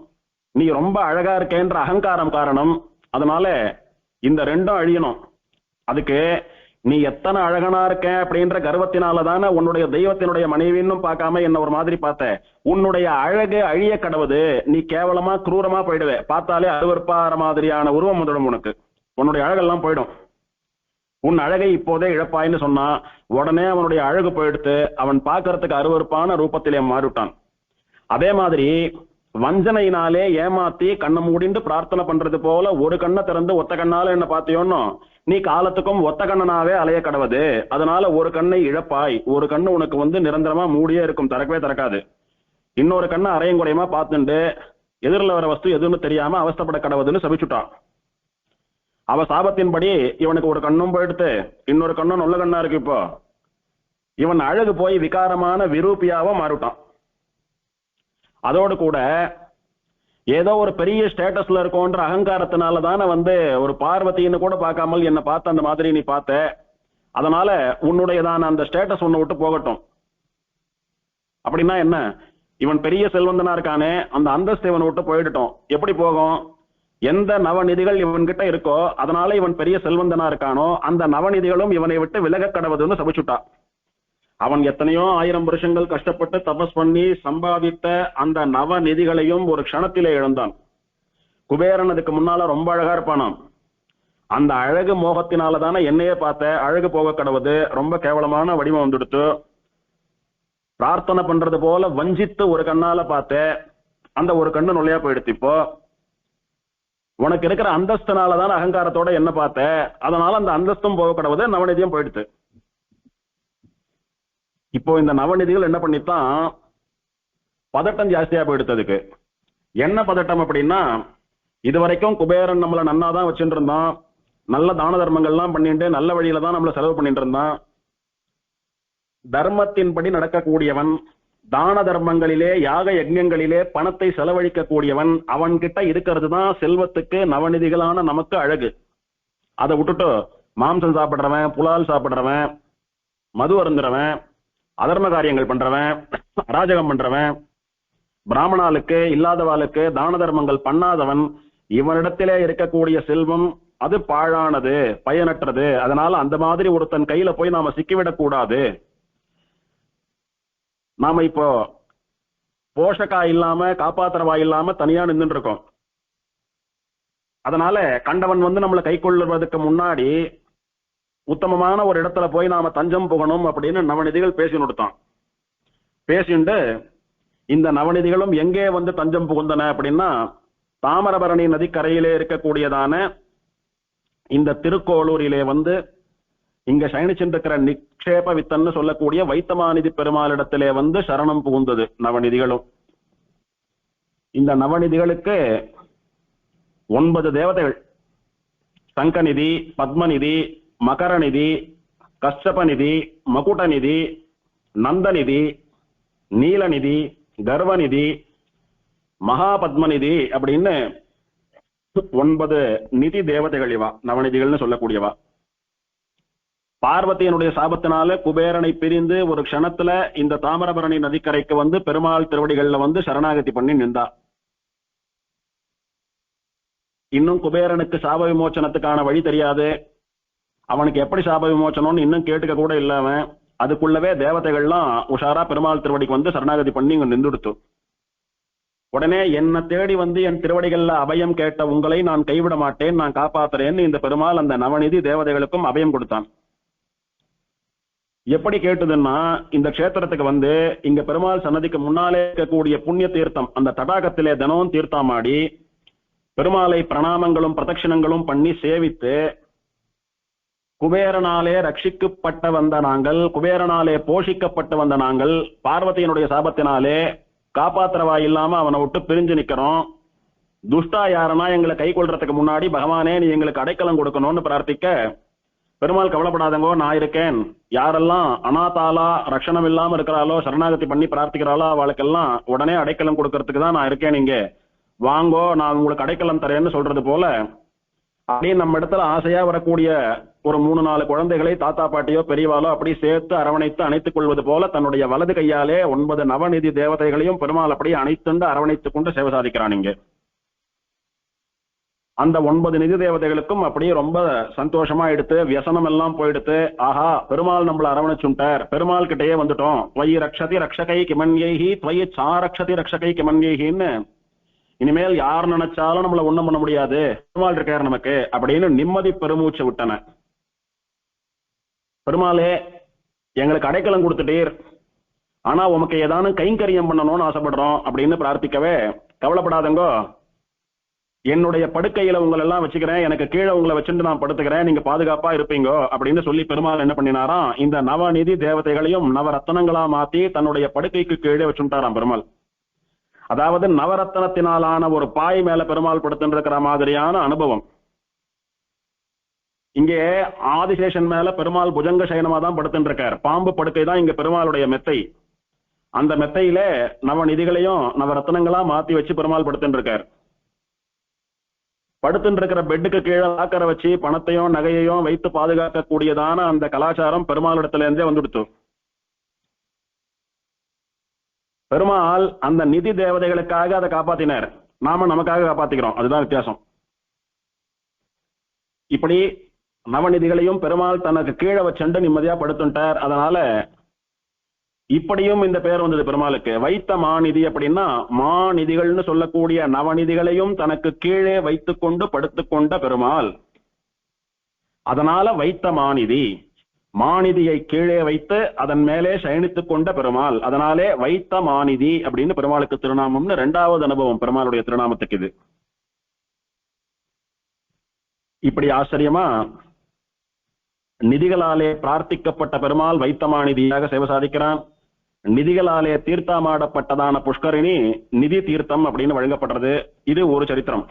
நீ ரொம்ப அழகா இருக்கேன்ற அகங்காரம் காரணம், அதனால இந்த ரெண்டும் அழியணும். அதுக்கு நீ எத்தனை அழகனா இருக்க அப்படின்ற கர்வத்தினாலதானே உன்னுடைய தெய்வத்தினுடைய மனைவின்னு பார்க்காம என்ன ஒரு மாதிரி பார்த்த. உன்னுடைய அழகு அழிய கடவுது, நீ கேவலமா குரூரமா போயிடுவே, பார்த்தாலே அருவருப்பார மாதிரியான உருவம் வந்துடும் உனக்கு, உன்னுடைய அழகெல்லாம் போயிடும், உன் அழகை இப்போதே இழப்பாயின்னு சொன்னா உடனே அவனுடைய அழகு போயிடுத்து அவன் பார்க்கறதுக்கு அருவருப்பான ரூபத்திலே மாறிவிட்டான். அதே மாதிரி வஞ்சனையினாலே ஏமாத்தி கண்ணை மூடிண்டு பிரார்த்தனை பண்றது போல ஒரு கண்ணை திறந்து ஒத்த கண்ணால என்ன பார்த்தியோன்னு நீ காலத்துக்கும் ஒத்த கண்ணனாவே அலைய கடவுது, அதனால ஒரு கண்ணை இழப்பாய், ஒரு கண்ணு உனக்கு நிரந்தரமா மூடியே இருக்கும், திறக்கவே திறக்காது. இன்னொரு கண்ணை அரையும் குறையமா பார்த்துட்டு எதிரில் வர வஸ்து எதுன்னு தெரியாம அவஸ்தப்பட கடவுதுன்னு சபிச்சுட்டான். அவ சாபத்தின்படி இவனுக்கு ஒரு கண்ணும் போயிடுத்து, இன்னொரு கண்ணும் நல்ல கண்ணா இருக்கு. இப்போ இவன் அழகு போய் விகாரமான விரூபியாவ மாறிட்டான். அதோடு கூட ஏதோ ஒரு பெரிய ஸ்டேட்டஸ்ல இருக்கோன்ற அகங்காரத்தினால தானே ஒரு பார்வதின்னு கூட பார்க்காமல் என்ன பார்த்த அந்த மாதிரி நீ பார்த்த, அதனால உன்னுடையதான அந்த ஸ்டேட்டஸ் உன்னை விட்டு போகட்டும். அப்படின்னா என்ன, இவன் பெரிய செல்வந்தனா இருக்கானே, அந்த அந்தஸ்து இவனை விட்டு போயிடட்டும். எப்படி போகும், எந்த நவநிதிகள் இவன்கிட்ட இருக்கோ அதனால இவன் பெரிய செல்வந்தனா இருக்கானோ அந்த நவநிதிகளும் இவனை விட்டு விலக கடவுதுன்னு சபிச்சுட்டா. அவன் எத்தனையோ 1000 வருஷங்கள் கஷ்டப்பட்டு தபஸ் பண்ணி சம்பாதித்த அந்த நவநிதிகளையும் ஒரு க்ஷணத்திலே இழந்தான். குபேரன் அதுக்கு முன்னால ரொம்ப அழகா இருப்பானாம். அந்த அழகு மோகத்தினால தானே என்னையே பார்த்த, அழகு போக கடவுது, ரொம்ப கேவலமான வடிவம் வந்துடுத்து. பிரார்த்தனை பண்றது போல வஞ்சித்து ஒரு கண்ணால பார்த்த, அந்த ஒரு கண்ணு நொல்லையா போயிடுத்து. இப்போ உனக்கு இருக்கிற அந்தஸ்துனாலதான் அகங்காரத்தோட என்ன பார்த்த, அதனால அந்த அந்தஸ்தும் போக கடவுது, நவநிதியும் போயிடுத்து. இப்போ இந்த நவநிதிகள் என்ன பண்ணித்தான், பதட்டம் ஜாஸ்தியா போயிடுத்ததுக்கு. என்ன பதட்டம் அப்படின்னா, இதுவரைக்கும் குபேரன் நம்மளை நன்னாதான் வச்சுட்டு இருந்தான், நல்ல தான தர்மங்கள்லாம் பண்ணிட்டு நல்ல வழியில தான் நம்மளை செலவு பண்ணிட்டு இருந்தான், தர்மத்தின்படி நடக்கக்கூடியவன், தான தர்மங்களிலே யாக யஜ்ஞங்களிலே பணத்தை செலவழிக்க கூடியவன், அவன்கிட்ட இருக்கிறது தான் செல்வத்துக்கு நவநிதிகளான நமக்கு அழகு. அதை விட்டுட்டு மாம்சம் சாப்பிடுறவன், புலால் சாப்பிடுறவன், மது அருந்துறவன், அதர்ம காரியங்கள் பண்றவன், அராஜகம் பண்றவன், பிராமணாளுக்கு இல்லாதவாளுக்கு தான தர்மங்கள் பண்ணாதவன், இவனிடத்திலே இருக்கக்கூடிய செல்வம் அது பாழானது, பயனற்றது. அதனால அந்த மாதிரி ஒருத்தன் கையில போய் நாம சிக்கிவிடக் கூடாது. நாம இப்போ போஷகா இல்லாம காப்பாத்திரவா இல்லாம தனியா நின்றுட்டு இருக்கோம். அதனால கண்டவன் நம்மளை கை கொள்வதற்கு முன்னாடி உத்தமமான ஒரு இடத்துல போய் நாம தஞ்சம் புகணும் அப்படின்னு நவநிதிகள் பேசி கொடுத்தான். பேசிண்டு இந்த நவநிதிகளும் எங்கே தஞ்சம் புகுந்தன அப்படின்னா, தாமிரபரணி நதிக்கரையிலே இருக்கக்கூடியதான இந்த திருக்கோளூரிலே இங்க சயனிச்சிருக்கிற நிக்ஷேப வித்தன்னு சொல்லக்கூடிய வைத்தமாநிதி பெருமாளிடத்திலே சரணம் புகுந்தது நவநிதிகளும். இந்த நவநிதிகளுக்கு 9 தேவதைகள், சங்கநிதி, பத்மநிதி, மகரநிதி, கஷ்யபநிதி, மகுடநிதி, நந்தநிதி, நீலநிதி, கர்வநிதி, மகாபத்மநிதி அப்படின்னு 9 நிதி தேவதைகள் இவா, நவநிதிகள்னு சொல்லக்கூடியவா. பார்வதியினுடைய சாபத்தினால குபேரனை பிரிந்து ஒரு க்ஷணத்துல இந்த தாமிரபரணி நதிக்கரைக்கு பெருமாள் திருவடிகள்ல சரணாகதி பண்ணி நின்றா. இன்னும் குபேரனுக்கு சாப விமோச்சனத்துக்கான வழி தெரியாது, அவனுக்கு எப்படி சாப விமோச்சனம்னு இன்னும் கேட்டுக்க கூட இல்லாம அதுக்குள்ளவே தேவதைகள்லாம் உஷாரா பெருமாள் திருவடிக்கு சரணாகதி பண்ணி இங்க நின்றுடுத்து. உடனே என்ன தேடி என் திருவடிகள்ல அபயம் கேட்ட உங்களை நான் கைவிட மாட்டேன், நான் காப்பாத்துறேன்னு இந்த பெருமாள் அந்த நவநிதி தேவதைகளுக்கும் அபயம் கொடுத்தான். எப்படி கேட்டுதுன்னா, இந்த க்ஷேத்திரத்துக்கு வந்து இங்க பெருமாள் சன்னதிக்கு முன்னாலே இருக்கக்கூடிய புண்ணிய தீர்த்தம் அந்த தடாகத்திலே தினமும் தீர்த்தமாடி பெருமாளை பிரணாமங்களும் பிரதட்சிணங்களும் பண்ணி சேவித்து, குபேரனாலே ரட்சிக்கப்பட்ட வந்த நாங்கள், குபேரனாலே போஷிக்கப்பட்டு வந்த நாங்கள், பார்வதியினுடைய சாபத்தினாலே காப்பாத்திரவா இல்லாம அவனை விட்டு பிரிஞ்சு நிக்கிறோம். துஷ்டா யாருன்னா எங்களை கை கொள்றதுக்கு முன்னாடி பகவானே நீ எங்களுக்கு அடைக்கலம் கொடுக்கணும்னு பிரார்த்திக்க, பெருமாள் கவலைப்படாதங்கோ நான் இருக்கேன், யாரெல்லாம் அனாதாலா ரட்சணம் இல்லாம இருக்கிறாளோ சரணாகதி பண்ணி பிரார்த்திக்கிறாளோ அவளுக்கெல்லாம் உடனே அடைக்கலம் கொடுக்கறதுக்கு தான் நான் இருக்கேன், நீங்க வாங்கோ நான் உங்களுக்கு அடைக்கலம் தரேன்னு சொல்றது போல, அப்படியே நம்ம இடத்துல ஆசையா வரக்கூடிய ஒரு 3-4 குழந்தைகளை தாத்தா பாட்டியோ பெரியவாளோ அப்படி சேர்த்து அரவணைத்து அணைத்துக் கொள்வது போல தன்னுடைய வலது கையாலே 9 நவநிதி தேவதைகளையும் பெருமாள் அப்படியே அணைத்துண்டு அரவணைத்துக் கொண்டு சேவை சாதிக்கிறான். இங்க அந்த 9 நிதி தேவதைகளுக்கும் அப்படியே ரொம்ப சந்தோஷமா எடுத்து வியசனம் எல்லாம் போயிடுத்து. ஆஹா, பெருமாள் நம்மள அரவணைச்சுட்டார், பெருமாள் கிட்டேயே வந்துட்டோம். துவயி ரக்ஷதி ரக்ஷகை கிமன்யைஹி துவயி சாரக்ஷதி ரக்ஷகை கிமன்யைஹின்னு இனிமேல் யார் நினைச்சாலும் நம்மள ஒண்ணும் பண்ண முடியாது, பெருமாள் இருக்காரு நமக்கு அப்படின்னு நிம்மதி பெருமூச்சு விட்டன. பெருமாளே எங்களுக்கு அடைக்கலம் கொடுத்துட்டீர், ஆனா உமக்கு ஏதானும் கைங்கரியம் பண்ணணும்னு ஆசைப்படுறோம் அப்படின்னு பிரார்த்திக்கவே, கவலைப்படாதங்கோ என்னுடைய படுக்கையில உங்களை எல்லாம் வச்சுக்கிறேன், எனக்கு கீழே உங்களை வச்சுட்டு நான் படுத்துக்கிறேன், நீங்க பாதுகாப்பா இருப்பீங்கோ அப்படின்னு சொல்லி பெருமாள் என்ன பண்ணினாராம், இந்த நவநிதி தேவதைகளையும் நவரத்தனங்களா மாத்தி தன்னுடைய படுக்கைக்கு கீழே வச்சுட்டாராம் பெருமாள். அதாவது நவரத்தனத்தினாலான ஒரு பாய் மேல பெருமாள் படுத்துட்டு இருக்கிற மாதிரியான அனுபவம். இங்கே ஆதிசேஷன் மேல பெருமாள் புஜங்க சயனமா தான் படுத்துட்டு இருக்கார். பாம்பு படுக்கை தான் இங்க பெருமாளுடைய மெத்தை. அந்த மெத்தையில நவநிதிகளையும் நவரத்தனங்களா மாத்தி வச்சு பெருமாள் படுத்துட்டு இருக்கார். படுத்துட்டு இருக்கிற பெட்டுக்கு கீழே லாக்கரை வச்சு பணத்தையும் நகையையும் வைத்து பாதுகாக்க கூடியதான அந்த கலாச்சாரம் பெருமாளிடத்துல இருந்தே வந்துடுத்து. பெருமாள் அந்த நிதி தேவதைகளுக்காக அதை காப்பாத்தினார், நாம நமக்காக காப்பாத்திக்கிறோம், அதுதான் வித்தியாசம். இப்படி நவநிதிகளையும் பெருமாள் தனக்கு கீழே வச்சுண்டு நிம்மதியா படுத்துட்டார். அதனால இப்படியும் இந்த பேர் வந்தது பெருமாளுக்கு. வைத்த மாநிதி அப்படின்னா மாநிதிகள்னு சொல்லக்கூடிய நவநிதிகளையும் தனக்கு கீழே வைத்துக் கொண்டு படுத்துக்கொண்ட பெருமாள், அதனால வைத்த மாநிதி, மாநிதியை கீழே வைத்து அதன் மேலே சயனித்துக் கொண்ட பெருமாள், அதனாலே வைத்த மாநிதி அப்படின்னு பெருமாளுக்கு திருநாமம்னு 2வது அனுபவம் பெருமாளுடைய திருநாமத்துக்கு இது. இப்படி ஆச்சரியமா நிதிகளாலே பிரார்த்திக்கப்பட்ட பெருமாள் வைத்தமாநிதியாக சேவை சாதிக்கிறான். நிதிகளாலே தீர்த்தமாடப்பட்டதான புஷ்கரிணி நிதி தீர்த்தம் அப்படின்னு வழங்கப்படுறது. இது ஒரு சரித்திரம்.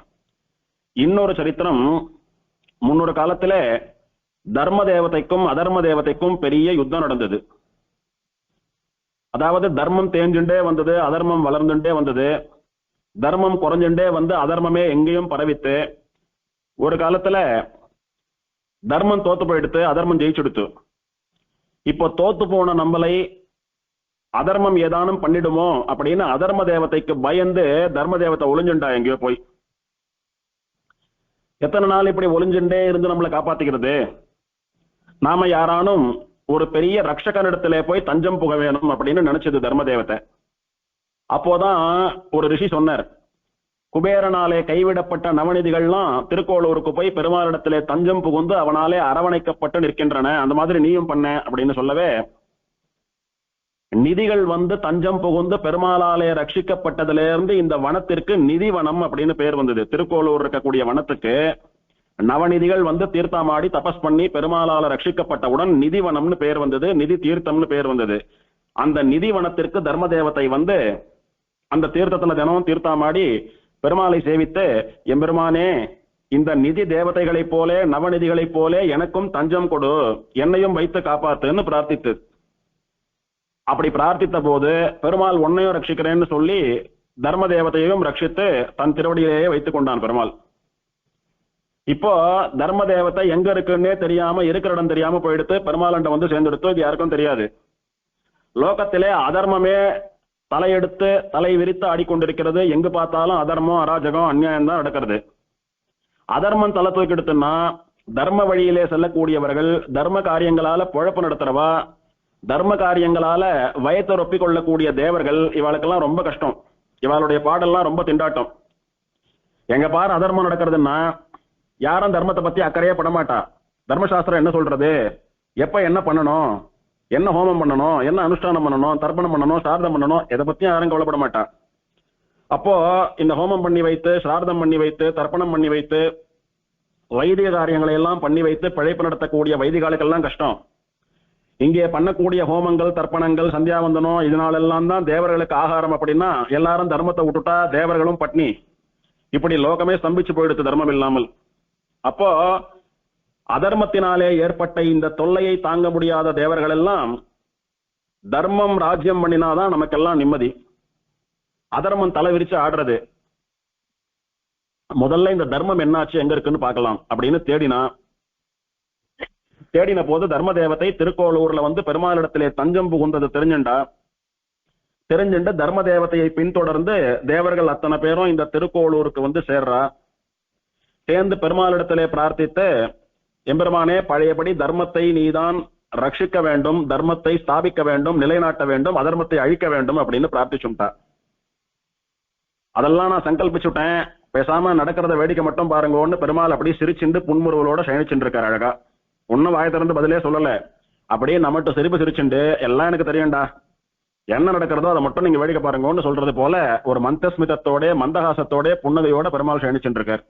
இன்னொரு சரித்திரம், முன்னொரு காலத்துல தர்ம தேவதைக்கும் அதர்ம தேவதைக்கும் பெரிய யுத்தம் நடந்தது. அதாவது தர்மம் தேஞ்சுண்டே வந்தது, அதர்மம் வளர்ந்துட்டே வந்தது, தர்மம் குறைஞ்சுண்டே வந்து அதர்மமே எங்கேயும் பரவித்து, ஒரு காலத்துல தர்மம் தோத்து போயிடுத்து, அதர்மம் ஜெயிச்சுடுத்து. இப்போ தோத்து போன நம்மளை அதர்மம் ஏதானும் பண்ணிடுமோ அப்படின்னு அதர்ம தேவதைக்கு பயந்து தர்ம தேவத்தை ஒளிஞ்சுண்டா எங்கேயோ போய். எத்தனை நாள் இப்படி ஒளிஞ்சுண்டே இருந்து நம்மளை காப்பாத்திக்கிறது? நாம யாரானும் ஒரு பெரிய ரட்சகனிடத்திலே போய் தஞ்சம் புக வேணும் அப்படின்னு நினைச்சது தர்ம தேவத்தை. அப்போதான் ஒரு ரிஷி சொன்னார், குபேரனாலே கைவிடப்பட்ட நவநிதிகள்லாம் திருக்கோளூருக்கு போய் பெருமாளிடத்திலே தஞ்சம் புகுந்து அவனாலே அரவணைக்கப்பட்டு நிற்கின்றன, அந்த மாதிரி நீயும் பண்ண அப்படின்னு சொல்லவே, நிதிகள் வந்து தஞ்சம் புகுந்து பெருமாளாலே ரட்சிக்கப்பட்டதிலிருந்து இந்த வனத்திற்கு நிதிவனம் அப்படின்னு பேர் வந்தது. திருக்கோளூர் இருக்கக்கூடிய வனத்துக்கு நவநிதிகள் வந்து தீர்த்தமாடி தபஸ் பண்ணி பெருமாளால ரட்சிக்கப்பட்டவுடன் நிதிவனம்னு பேர் வந்தது, நிதி தீர்த்தம்னு பேர் வந்தது. அந்த நிதிவனத்திற்கு தர்ம தேவதை வந்து அந்த தீர்த்தத்துல தினமும் தீர்த்தமாடி பெருமாளை சேவித்து, எம்பெருமானே இந்த நிதி தேவதைகளைப் போல நவநிதிகளைப் போல எனக்கும் தஞ்சம் கொடு, என்னையும் வைத்து காப்பாத்துன்னு பிரார்த்தித்து. அப்படி பிரார்த்தித்த போது பெருமாள் உன்னையும் ரட்சிக்கிறேன்னு சொல்லி தர்ம தேவதையையும் ரட்சித்து தன் திருவடியிலேயே வைத்துக் கொண்டான் பெருமாள். இப்போ தர்ம தேவத்தை எங்க இருக்குன்னே தெரியாம, இருக்கிற இடம் தெரியாம போயிடுத்து, பெருமாளண்ட வந்து சேர்ந்துடுத்து. இது யாருக்கும் தெரியாது. லோகத்திலே அதர்மமே தலையெடுத்து தலை விரித்து ஆடிக்கொண்டிருக்கிறது. எங்கு பார்த்தாலும் அதர்மம் அராஜகம் அநியாயம் தான் நடக்கிறது. அதர்மம் தலை தூக்கிடுத்துன்னா தர்ம வழியிலே செல்லக்கூடியவர்கள், தர்ம காரியங்களால பொழப்பு நடத்துறவா, தர்ம காரியங்களால வயத்தை ஒப்பிக் கொள்ளக்கூடிய தேவர்கள், இவாளுக்கெல்லாம் ரொம்ப கஷ்டம். இவாளுடைய பாடெல்லாம் ரொம்ப திண்டாட்டம். எங்க பாரு அதர்மம் நடக்கிறதுன்னா யாரும் தர்மத்தை பத்தி அக்கறையே பட மாட்டா. தர்மசாஸ்திரம் என்ன சொல்றது, எப்ப என்ன பண்ணணும், என்ன ஹோமம் பண்ணணும், என்ன அனுஷ்டானம் பண்ணணும், தர்ப்பணம் பண்ணணும், சார்தம் பண்ணணும், எதை பத்தியும் யாரும் கவலைப்பட மாட்டா. அப்போ இந்த ஹோமம் பண்ணி வைத்து, சார்தம் பண்ணி வைத்து, தர்ப்பணம் பண்ணி வைத்து, வைதிக காரியங்களை எல்லாம் பண்ணி வைத்து பிழைப்பு நடத்தக்கூடிய வைதிகாலுக்கெல்லாம் கஷ்டம். இங்கே பண்ணக்கூடிய ஹோமங்கள், தர்ப்பணங்கள், சந்தியாவந்தனம் இதனாலெல்லாம் தான் தேவர்களுக்கு ஆகாரம். அப்படின்னா எல்லாரும் தர்மத்தை விட்டுட்டா தேவர்களும் பட்னி. இப்படி லோகமே ஸ்தம்பிச்சு போயிடுத்து தர்மம் இல்லாமல். அப்போ அதர்மத்தினாலே ஏற்பட்ட இந்த தொல்லையை தாங்க முடியாத தேவர்கள் எல்லாம் தர்மம் ராஜ்யம் பண்ணினாதான் நமக்கெல்லாம் நிம்மதி. அதர்மம் தலை விரிச்சு ஆடுறது. முதல்ல இந்த தர்மம் என்னாச்சு, எங்க இருக்குன்னு பார்க்கலாம் அப்படின்னு தேடின போது தர்ம தேவத்தை திருக்கோளூர்ல பெருமாளிடத்திலே தஞ்சம் புகுந்தது தெரிஞ்சுண்டு தர்ம தேவத்தையை பின்தொடர்ந்து தேவர்கள் அத்தனை பேரும் இந்த திருக்கோளூருக்கு சேர்றா. சேர்ந்து பெருமாளிடத்திலே பிரார்த்தித்து, எம்பெருமானே, பழையபடி தர்மத்தை நீதான் ரட்சிக்க வேண்டும், தர்மத்தை ஸ்தாபிக்க வேண்டும், நிலைநாட்ட வேண்டும், அதர்மத்தை அழிக்க வேண்டும் அப்படின்னு பிரார்த்திச்சுட்டா. அதெல்லாம் நான் சங்கல்பிச்சுட்டேன், பேசாம நடக்கிறத வேடிக்கை மட்டும் பாருங்கன்னு பெருமாள் அப்படியே சிரிச்சுண்டு புன்முறுவலோட சயனிச்சுட்டு இருக்காரு. அழகா ஒன்னும் வாய திறந்து பதிலே சொல்லல, அப்படியே நம்மட்டு சிரிச்சுண்டு, எல்லாம் எனக்கு தெரியும்டா, என்ன நடக்கிறதோ அதை மட்டும் நீங்க வேடிக்கை பாருங்கன்னு சொல்றது போல ஒரு மந்தஸ்மிதத்தோட மந்தகாசத்தோட புன்னகையோட பெருமாள் சயனிச்சுட்டு இருக்கார்.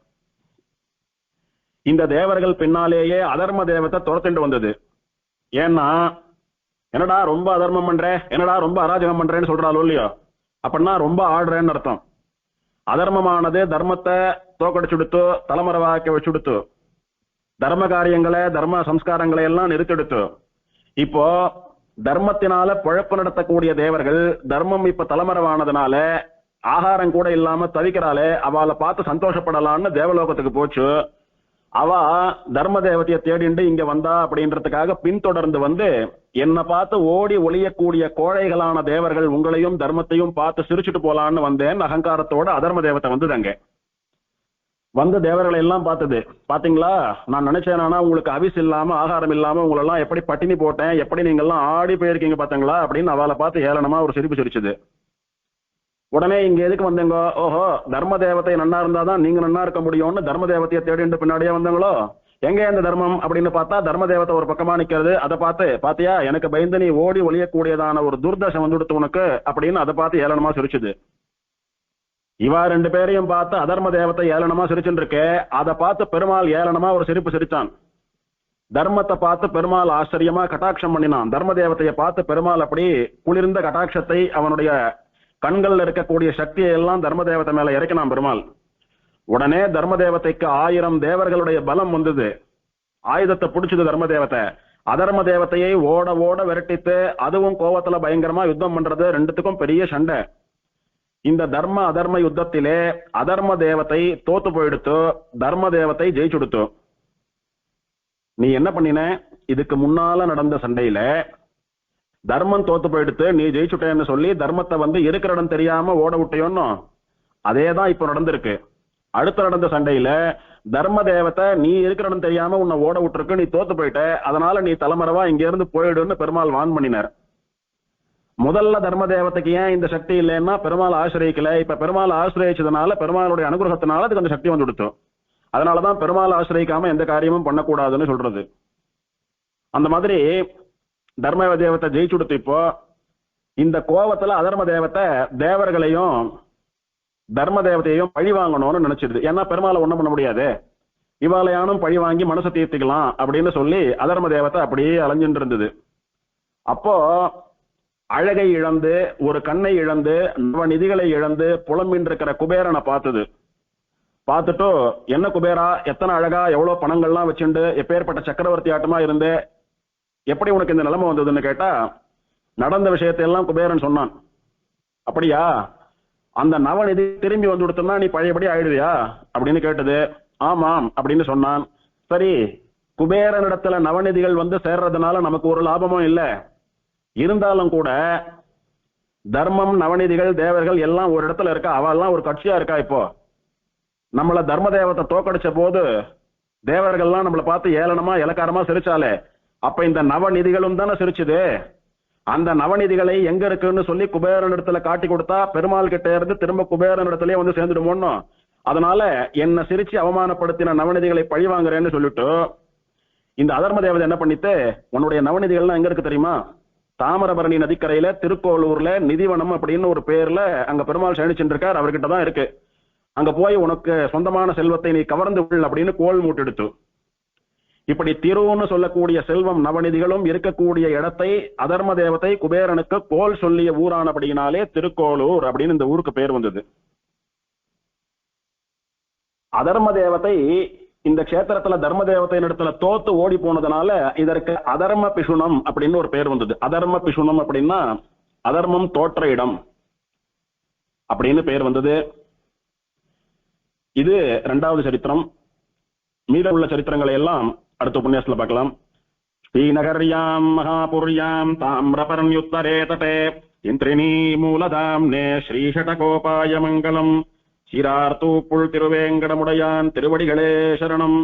இந்த தேவர்கள் பின்னாலேயே அதர்ம தேவத்தை துரத்திட்டு வந்தது. ஏன்னா, என்னடா ரொம்ப அதர்மம் பண்ற, என்னடா ரொம்ப அராஜகம் பண்றேன்னு சொல்றாளோ இல்லையோ, அப்படின்னா ரொம்ப ஆடுறேன்னு அர்த்தம். அதர்மமானது தர்மத்தை தோக்கடிச்சுடுத்து, தலைமறைவாக்க வச்சுடுத்து, தர்ம காரியங்களை, தர்ம சம்ஸ்காரங்களை எல்லாம் நிறுத்தெடுத்து, இப்போ தர்மத்தினால பிழப்பு நடத்தக்கூடிய தேவர்கள் தர்மம் இப்ப தலைமறைவானதுனால ஆகாரம் கூட இல்லாம தவிக்கிறாளே, அவளை பார்த்து சந்தோஷப்படலான்னு தேவலோகத்துக்கு போச்சு. அவ தர்ம தேவதையை தேடிண்டு இங்க வந்தா அப்படின்றதுக்காக பின்தொடர்ந்து என்னை பார்த்து ஓடி ஒளியக்கூடிய கோழைகளான தேவர்கள் உங்களையும் தர்மத்தையும் பார்த்து சிரிச்சுட்டு போலான்னு வந்தேன். அகங்காரத்தோட அதர்ம தேவத்தை தேவர்களை எல்லாம் பார்த்தது. பாத்தீங்களா, நான் நினைச்சேனா உங்களுக்கு அவிஸ் இல்லாம ஆகாரம் இல்லாம உங்களெல்லாம் எப்படி பட்டினி போட்டேன், எப்படி நீங்க எல்லாம் ஆடி போயிருக்கீங்க பாத்தீங்களா அப்படின்னு அவளை பார்த்து ஏளனமா ஒரு சிரிப்பு சிரிச்சது. உடனே இங்க எதுக்கு வந்தீங்க? ஓஹோ, தர்ம தேவத்தை நன்னா இருந்தாதான் நீங்க நன்னா இருக்க முடியும்னு தர்ம தேவத்தையை தேடிட்டு பின்னாடியே வந்தாங்களோ. எங்க இந்த தர்மம் அப்படின்னு பார்த்தா தர்ம தேவத்தை ஒரு பக்கமா நிக்கிறது. அதை பார்த்து, பாத்தியா எனக்கு பயந்து நீ ஓடி ஒளியக்கூடியதான ஒரு துர்தசை வந்துடுத்து உனக்கு அப்படின்னு அதை பார்த்து ஏளனமா சிரிச்சுது. இவா ரெண்டு பேரையும் பார்த்து அதர்ம தேவத்தை ஏளனமா சிரிச்சுட்டு இருக்கே, அதை பார்த்து பெருமாள் ஏளனமா ஒரு சிரிப்பு சிரிச்சான். தர்மத்தை பார்த்து பெருமாள் ஆச்சரியமா கட்டாட்சம் பண்ணினான். தர்ம தேவத்தையை பார்த்து பெருமாள் அப்படி குளிர்ந்த கட்டாட்சத்தை, அவனுடைய கண்கள்ல இருக்கக்கூடிய சக்தியை எல்லாம் தர்ம தேவத்தை மேல இறக்கினான் பெருமாள். உடனே தர்ம தேவதைக்கு 1000 தேவர்களுடைய பலம் வந்தது. ஆயுதத்தை பிடிச்சது தர்ம தேவத்தை. அதர்ம தேவத்தையை ஓட ஓட விரட்டித்து அதுவும் கோவத்துல பயங்கரமா யுத்தம் பண்றது. ரெண்டுத்துக்கும் பெரிய சண்டை. இந்த தர்ம அதர்ம யுத்தத்திலே அதர்ம தேவத்தை தோத்து போயிடுத்து, தர்ம தேவத்தை ஜெயிச்சுடுத்து. நீ என்ன பண்ணின? இதுக்கு முன்னால நடந்த சண்டையில தர்மம் தோத்து போயிடுத்து, நீ ஜெயிச்சுட்டேன்னு சொல்லி தர்மத்தை இருக்கிற இடம் தெரியாம ஓட விட்டையோன்னு. அதேதான் இப்ப நடந்திருக்கு. அடுத்த நடந்த சண்டையில தர்ம தேவத்தை நீ இருக்கிற இடம் தெரியாம உன்னை ஓட விட்டுருக்கு, நீ தோத்து போயிட்ட, அதனால நீ தலைமறைவா இங்க இருந்து போயிடுன்னு பெருமாள் வான் பண்ணினார். முதல்ல தர்ம தேவதைக்கு ஏன் இந்த சக்தி இல்லைன்னா பெருமாள் ஆசிரியக்கல. இப்ப பெருமாள் ஆசிரியச்சதுனால பெருமாளுடைய அனுகிரகத்தினால அதுக்கு அந்த சக்தி வந்து கொடுத்தோம். அதனாலதான் பெருமாள் ஆசிரியிக்காம எந்த காரியமும் பண்ணக்கூடாதுன்னு சொல்றது. அந்த மாதிரி தர்ம தேவத்தை ஜெயிச்சு கொடுத்து இப்போ இந்த கோபத்துல அதர்ம தேவத்தை தேவர்களையும் தர்ம தேவதையையும் பழி வாங்கணும்னு நினைச்சிடுது. ஏன்னா பெருமாளை ஒண்ணும் பண்ண முடியாது, இவாலயானும் பழி வாங்கி மனசை தீர்த்திக்கலாம் அப்படின்னு சொல்லி அதர்ம தேவத்தை அப்படியே அலைஞ்சுட்டு இருந்தது. அப்போ அழகை இழந்து, ஒரு கண்ணை இழந்து, நவநிதிகளை இழந்து புலம்பின் இருக்கிற குபேரனை பார்த்தது. பார்த்துட்டு, என்ன குபேரா, எத்தனை அழகா எவ்வளவு பணங்கள்லாம் வச்சுண்டு எப்பேற்பட்ட சக்கரவர்த்தி ஆட்டமா இருந்து எப்படி உனக்கு இந்த நிலைமை வந்ததுன்னு கேட்டா, நடந்த விஷயத்தை எல்லாம் குபேரன் சொன்னான். அப்படியா, அந்த நவநிதி திரும்பி வந்து கொடுத்தோம்னா நீ பழையபடி ஆயிடுவியா அப்படின்னு கேட்டது. ஆமாம் அப்படின்னு சொன்னான். சரி, குபேரனிடத்துல நவநிதிகள் சேர்றதுனால நமக்கு ஒரு லாபமும் இல்லை. இருந்தாலும் கூட தர்மம், நவநிதிகள், தேவர்கள் எல்லாம் ஒரு இடத்துல இருக்கா, அவெல்லாம் ஒரு கட்சியா இருக்கா. இப்போ நம்மள தர்ம தேவத்தை தோக்கடிச்ச போது தேவர்கள்லாம் நம்மளை பார்த்து ஏளனமா இலக்காரமா சிரிச்சாலே, அப்ப இந்த நவநிதிகளும் தானே சிரிச்சுது. அந்த நவநிதிகளை எங்க இருக்குன்னு சொல்லி குபேரன் இடத்துல காட்டி கொடுத்தா பெருமாள் கிட்ட இருந்து திரும்ப குபேரன் இடத்துலயே சேர்ந்துடுமோன்னு. அதனால என்ன சிரிச்சு அவமானப்படுத்தின நவநிதிகளை பழி வாங்குறேன்னு சொல்லிட்டு இந்த அதர்ம தேவதை என்ன பண்ணிட்டு, உன்னுடைய நவநிதிகள்லாம் எங்க இருக்கு தெரியுமா, தாமிரபரணி நதிக்கரையில திருக்கோளூர்ல நிதிவனம் அப்படின்னு ஒரு பேர்ல அங்க பெருமாள் சயனிச்சுட்டு இருக்கார். அவர்கிட்ட தான் இருக்கு. அங்க போய் உனக்கு சொந்தமான செல்வத்தை நீ கவர்ந்து கொள் அப்படின்னு கோல் மூட்டெடுத்து. இப்படி திருன்னு சொல்லக்கூடிய செல்வம் நவநிதிகளும் இருக்கக்கூடிய இடத்தை அதர்ம தேவதை குபேரனுக்கு கோல் சொல்லிய ஊரானபடியினாலே திருக்கோளூர் அப்படின்னு இந்த ஊருக்கு பேர் வந்தது. அதர்ம தேவதை இந்த கஷேத்திரத்துல தர்ம தேவதையின் இடத்துல தோத்து ஓடி போனதுனால இதற்கு அதர்ம பிசுனம் அப்படின்னு ஒரு பேர் வந்தது. அதர்ம பிசுனம் அப்படின்னா அதர்மம் தோற்ற இடம் அப்படின்னு பேர் வந்தது. இது இரண்டாவது சரித்திரம். மீத உள்ள சரித்திரங்களை எல்லாம் அடுத்த உபன்யாசத்துல பார்க்கலாம். ஸ்ரீநகர்யாம் மகாபுர்யாம் தாமிரபரண்யுத்தரே தடே இந்திரிணீ மூலதாம்னே ஸ்ரீஷடகோபாய மங்கலம். சீரார்த்தூப்புள் திருவேங்கடமுடையான் திருவடிகளே சரணம்.